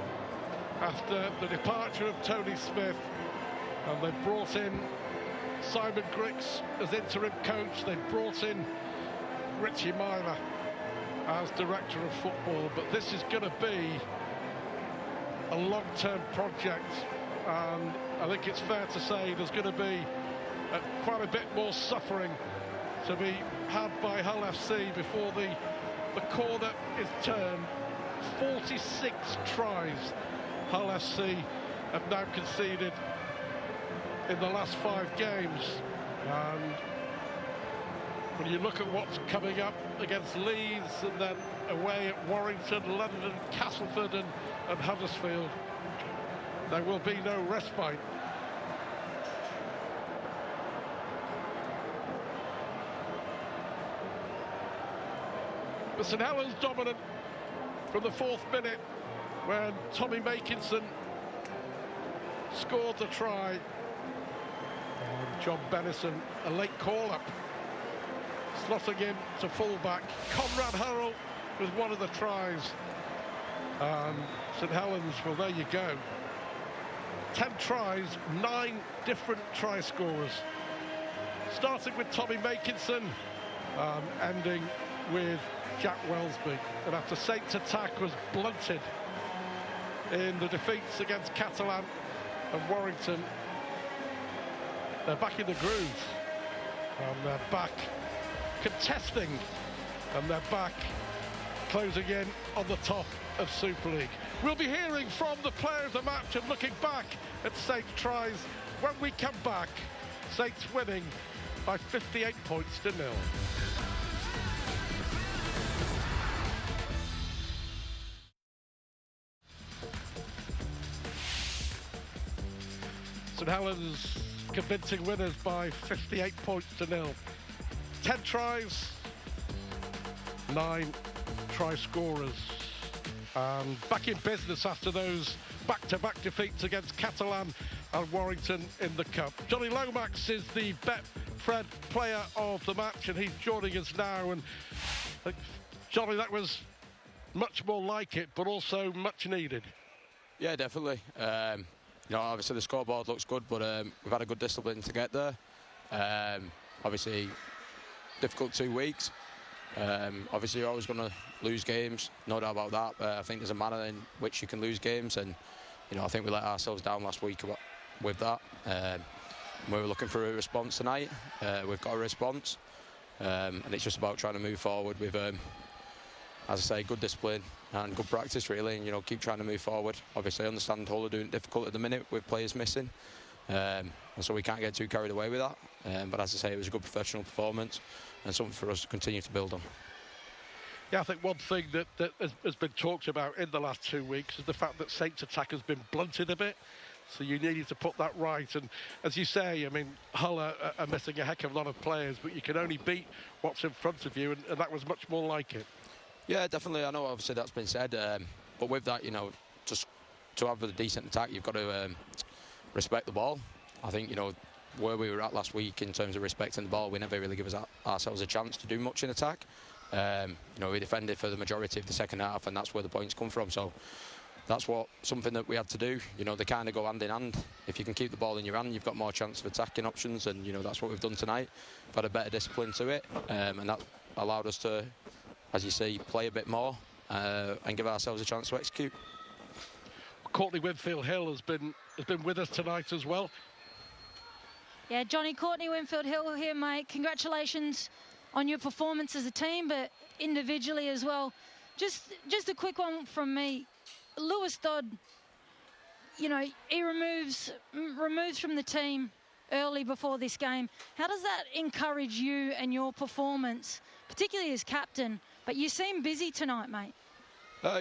after the departure of Tony Smith, and they've brought in Simon Grix as interim coach. They've brought in Richie Myler as director of football, but this is going to be a long-term project, and I think it's fair to say there's going to be quite a bit more suffering to be had by Hull FC before the corner is turned. 46 tries Hull FC have now conceded in the last 5 games, and when you look at what's coming up against Leeds and then away at Warrington, London, Castleford and Huddersfield, there will be no respite. But St Helens dominant from the 4th minute when Tommy Makinson scored the try. And John Bennison, a late call-up, slotting him to full-back. Conrad Hurrell was one of the tries. St Helens, well, there you go. 10 tries, 9 different try scorers. Starting with Tommy Makinson, ending with Jack Welsby. And after Saints' attack was blunted in the defeats against Catalan and Warrington, they're back in the groove, and they're back contesting, and they're back closing in on the top of Super League. We'll be hearing from the player of the match and looking back at Saints' tries when we come back. Saints winning by 58 points to nil. St Helens convincing winners by 58 points to nil. 10 tries, 9 try scorers. Back in business after those back-to-back defeats against Catalan and Warrington in the Cup. Johnny Lomax is the Betfred player of the match, and he's joining us now. And Johnny, that was much more like it, but also much needed. Yeah, definitely. You know, obviously the scoreboard looks good, but we've had a good discipline to get there. Obviously, difficult 2 weeks. Obviously, you're always going to lose games, no doubt about that. I think there's a manner in which you can lose games, and you know, I think we let ourselves down last week with that. We were looking for a response tonight. We've got a response, and it's just about trying to move forward with, as I say, good discipline and good practice, really, and you know, keep trying to move forward. Obviously, I understand Hull are doing it difficult at the minute with players missing, and so we can't get too carried away with that. But as I say, it was a good professional performance and something for us to continue to build on. Yeah, I think one thing that has been talked about in the last 2 weeks is the fact that Saints' attack has been blunted a bit. So you needed to put that right. And as you say, I mean, Hull are missing a heck of a lot of players, but you can only beat what's in front of you, and that was much more like it. Yeah, definitely. I know obviously that's been said, but with that, you know, just to have a decent attack, you've got to respect the ball. I think, you know, where we were at last week in terms of respecting the ball, we never really give ourselves a chance to do much in attack. You know, we defended for the majority of the second half, and that's where the points come from. So that's something that we had to do. You know, they kind of go hand in hand. If you can keep the ball in your hand, you've got more chance of attacking options, and you know, that's what we've done tonight. We've had a better discipline to it, and that allowed us to, as you say, play a bit more and give ourselves a chance to execute. Courtney Winfield-Hill has been with us tonight as well. Yeah, Johnny Courtney, Winfield Hill here, mate. Congratulations on your performance as a team, but individually as well. Just a quick one from me. Lewis Dodd, you know, he removes from the team early before this game. How does that encourage you and your performance, particularly as captain? But you seem busy tonight, mate.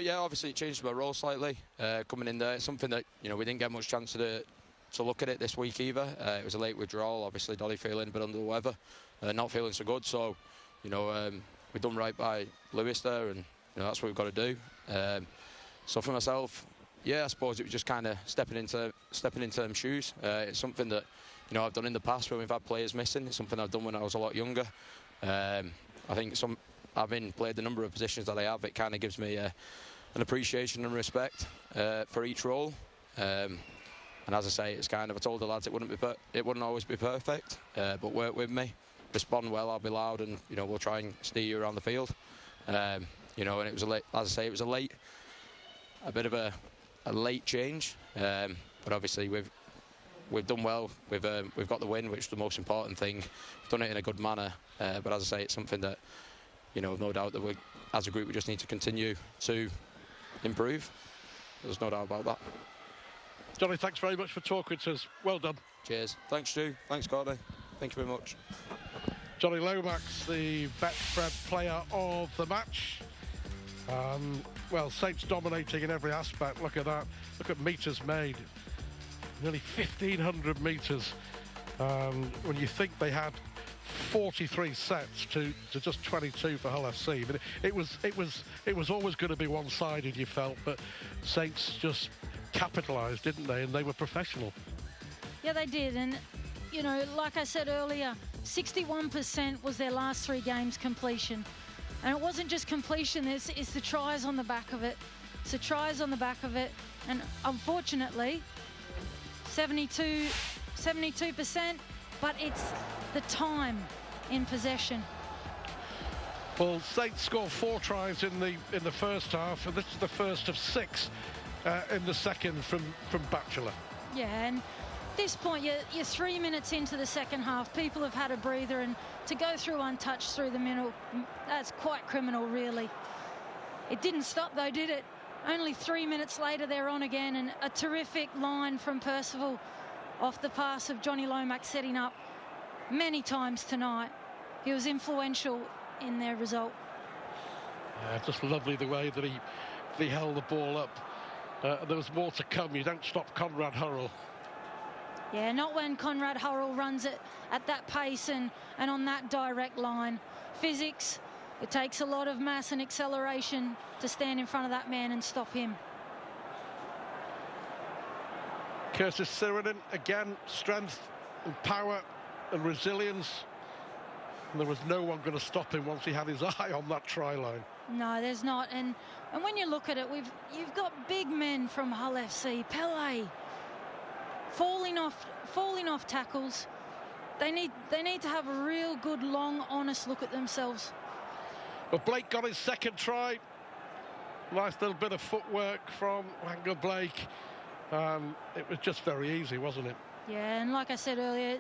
Yeah, obviously it changed my role slightly coming in there. It's something that, you know, we didn't get much chance to look at it this week either. It was a late withdrawal. Obviously, Dolly feeling a bit under the weather, not feeling so good. So, you know, we've done right by Lewis there, and you know that's what we've got to do. So for myself, yeah, I suppose it was just kind of stepping into them shoes. It's something that, you know, I've done in the past when we've had players missing. It's something I've done when I was a lot younger. I think having played the number of positions that I have, it kind of gives me an appreciation and respect for each role. And as I say, it's kind of, I told the lads it wouldn't always be perfect, but work with me, respond well, I'll be loud, and you know we'll try and steer you around the field. You know, and it was as I say, it was a bit of a late change, but obviously we've done well. We've got the win, which is the most important thing. We've done it in a good manner, but as I say, it's something that, you know, no doubt that we, as a group, we just need to continue to improve. There's no doubt about that. Johnny, thanks very much for talking to us. Well done. Cheers. Thanks, Stu. Thanks, Courtney. Thank you very much. Johnny Lomax, the Betfred player of the match. Well, Saints dominating in every aspect. Look at that. Look at metres made. Nearly 1,500 metres. When you think they had 43 sets to just 22 for Hull FC. But it was always going to be one-sided, you felt, but Saints just capitalised, didn't they? And they were professional. Yeah, they did. And, you know, like I said earlier, 61% was their last 3 games completion. And it wasn't just completion, it's the tries on the back of it. It's the tries on the back of it. And unfortunately, 72%, but it's the time in possession. Well, Saints scored 4 tries in the first half, and this is the first of 6 in the second from Batchelor. Yeah, and at this point, you're 3 minutes into the second half. People have had a breather, and to go through untouched through the middle, that's quite criminal, really. It didn't stop, though, did it? Only 3 minutes later, they're on again, and a terrific line from Percival off the pass of Johnny Lomax, setting up many times tonight. He was influential in their result. Yeah, just lovely the way that he held the ball up. There was more to come. You don't stop Conrad Hurrell. Yeah, not when Conrad Hurrell runs it at that pace and on that direct line. Physics, it takes a lot of mass and acceleration to stand in front of that man and stop him. Curtis Sirenin, again, strength and power and resilience. And there was no one going to stop him once he had his eye on that try line. No, there's not. And when you look at it, you've got big men from Hull FC, Pele, falling off tackles. They need to have a real good, long, honest look at themselves. Well, Blake got his second try. Nice little bit of footwork from Wanga Blake. It was just very easy, wasn't it? Yeah, and like I said earlier,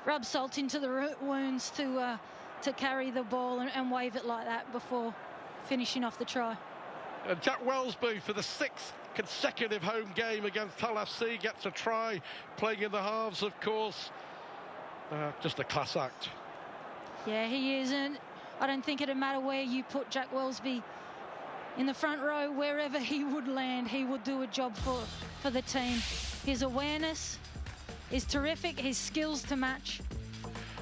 rub salt into the wounds to carry the ball and wave it like that before finishing off the try. Jack Welsby, for the 6th consecutive home game against Hull FC, gets a try, playing in the halves, of course. Just a class act. Yeah, he is, and I don't think it'd matter where you put Jack Welsby in the front row. Wherever he would land, he would do a job for the team. His awareness is terrific, his skills to match.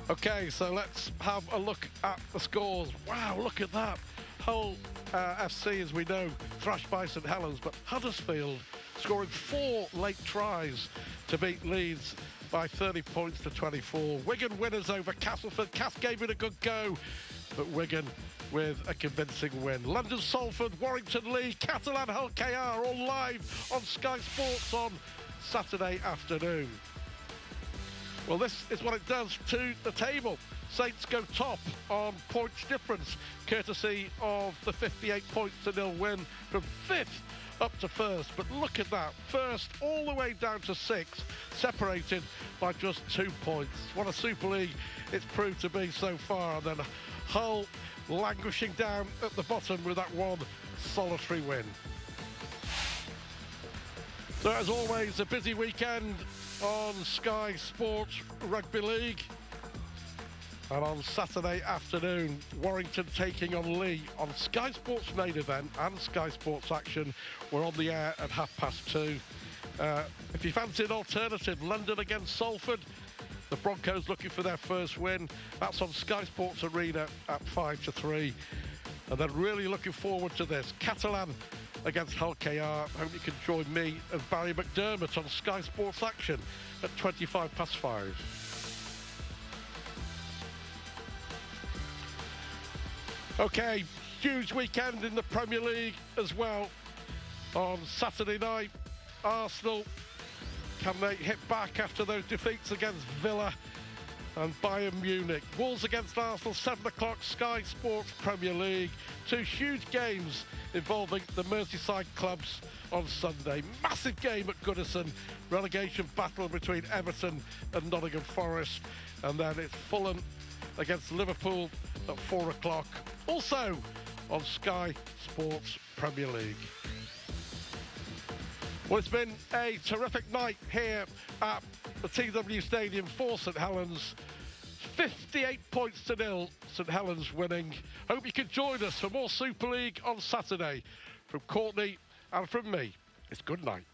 Okay, so let's have a look at the scores. Wow, look at that. Hull FC, as we know, thrashed by St Helens, but Huddersfield scoring 4 late tries to beat Leeds by 30 points to 24. Wigan winners over Castleford. Cass gave it a good go, but Wigan with a convincing win. London Salford, Warrington Lee, Catalan Hull KR, all live on Sky Sports on Saturday afternoon. Well, this is what it does to the table. Saints go top on points difference, courtesy of the 58 points to nil win from 5th up to first. But look at that, first all the way down to sixth, separated by just 2 points. What a Super League it's proved to be so far. And then Hull languishing down at the bottom with that one solitary win. So as always, a busy weekend on Sky Sports Rugby League. And on Saturday afternoon, Warrington taking on Leigh on Sky Sports main event and Sky Sports Action. We're on the air at 2:30. If you fancy an alternative, London against Salford, the Broncos looking for their first win. That's on Sky Sports Arena at 2:55. And then really looking forward to this, Catalan against Hull KR. Hope you can join me and Barry McDermott on Sky Sports Action at 5:25. Okay, huge weekend in the Premier League as well. On Saturday night, Arsenal, can they hit back after those defeats against Villa and Bayern Munich? Wolves against Arsenal, 7 o'clock, Sky Sports Premier League. Two huge games involving the Merseyside clubs on Sunday. Massive game at Goodison, relegation battle between Everton and Nottingham Forest. And then it's Fulham against Liverpool at 4 o'clock. Also on Sky Sports Premier League. Well, it's been a terrific night here at the TW Stadium for St Helens. 58 points to 0, St Helens winning. Hope you can join us for more Super League on Saturday. From Courtney and from me, it's good night.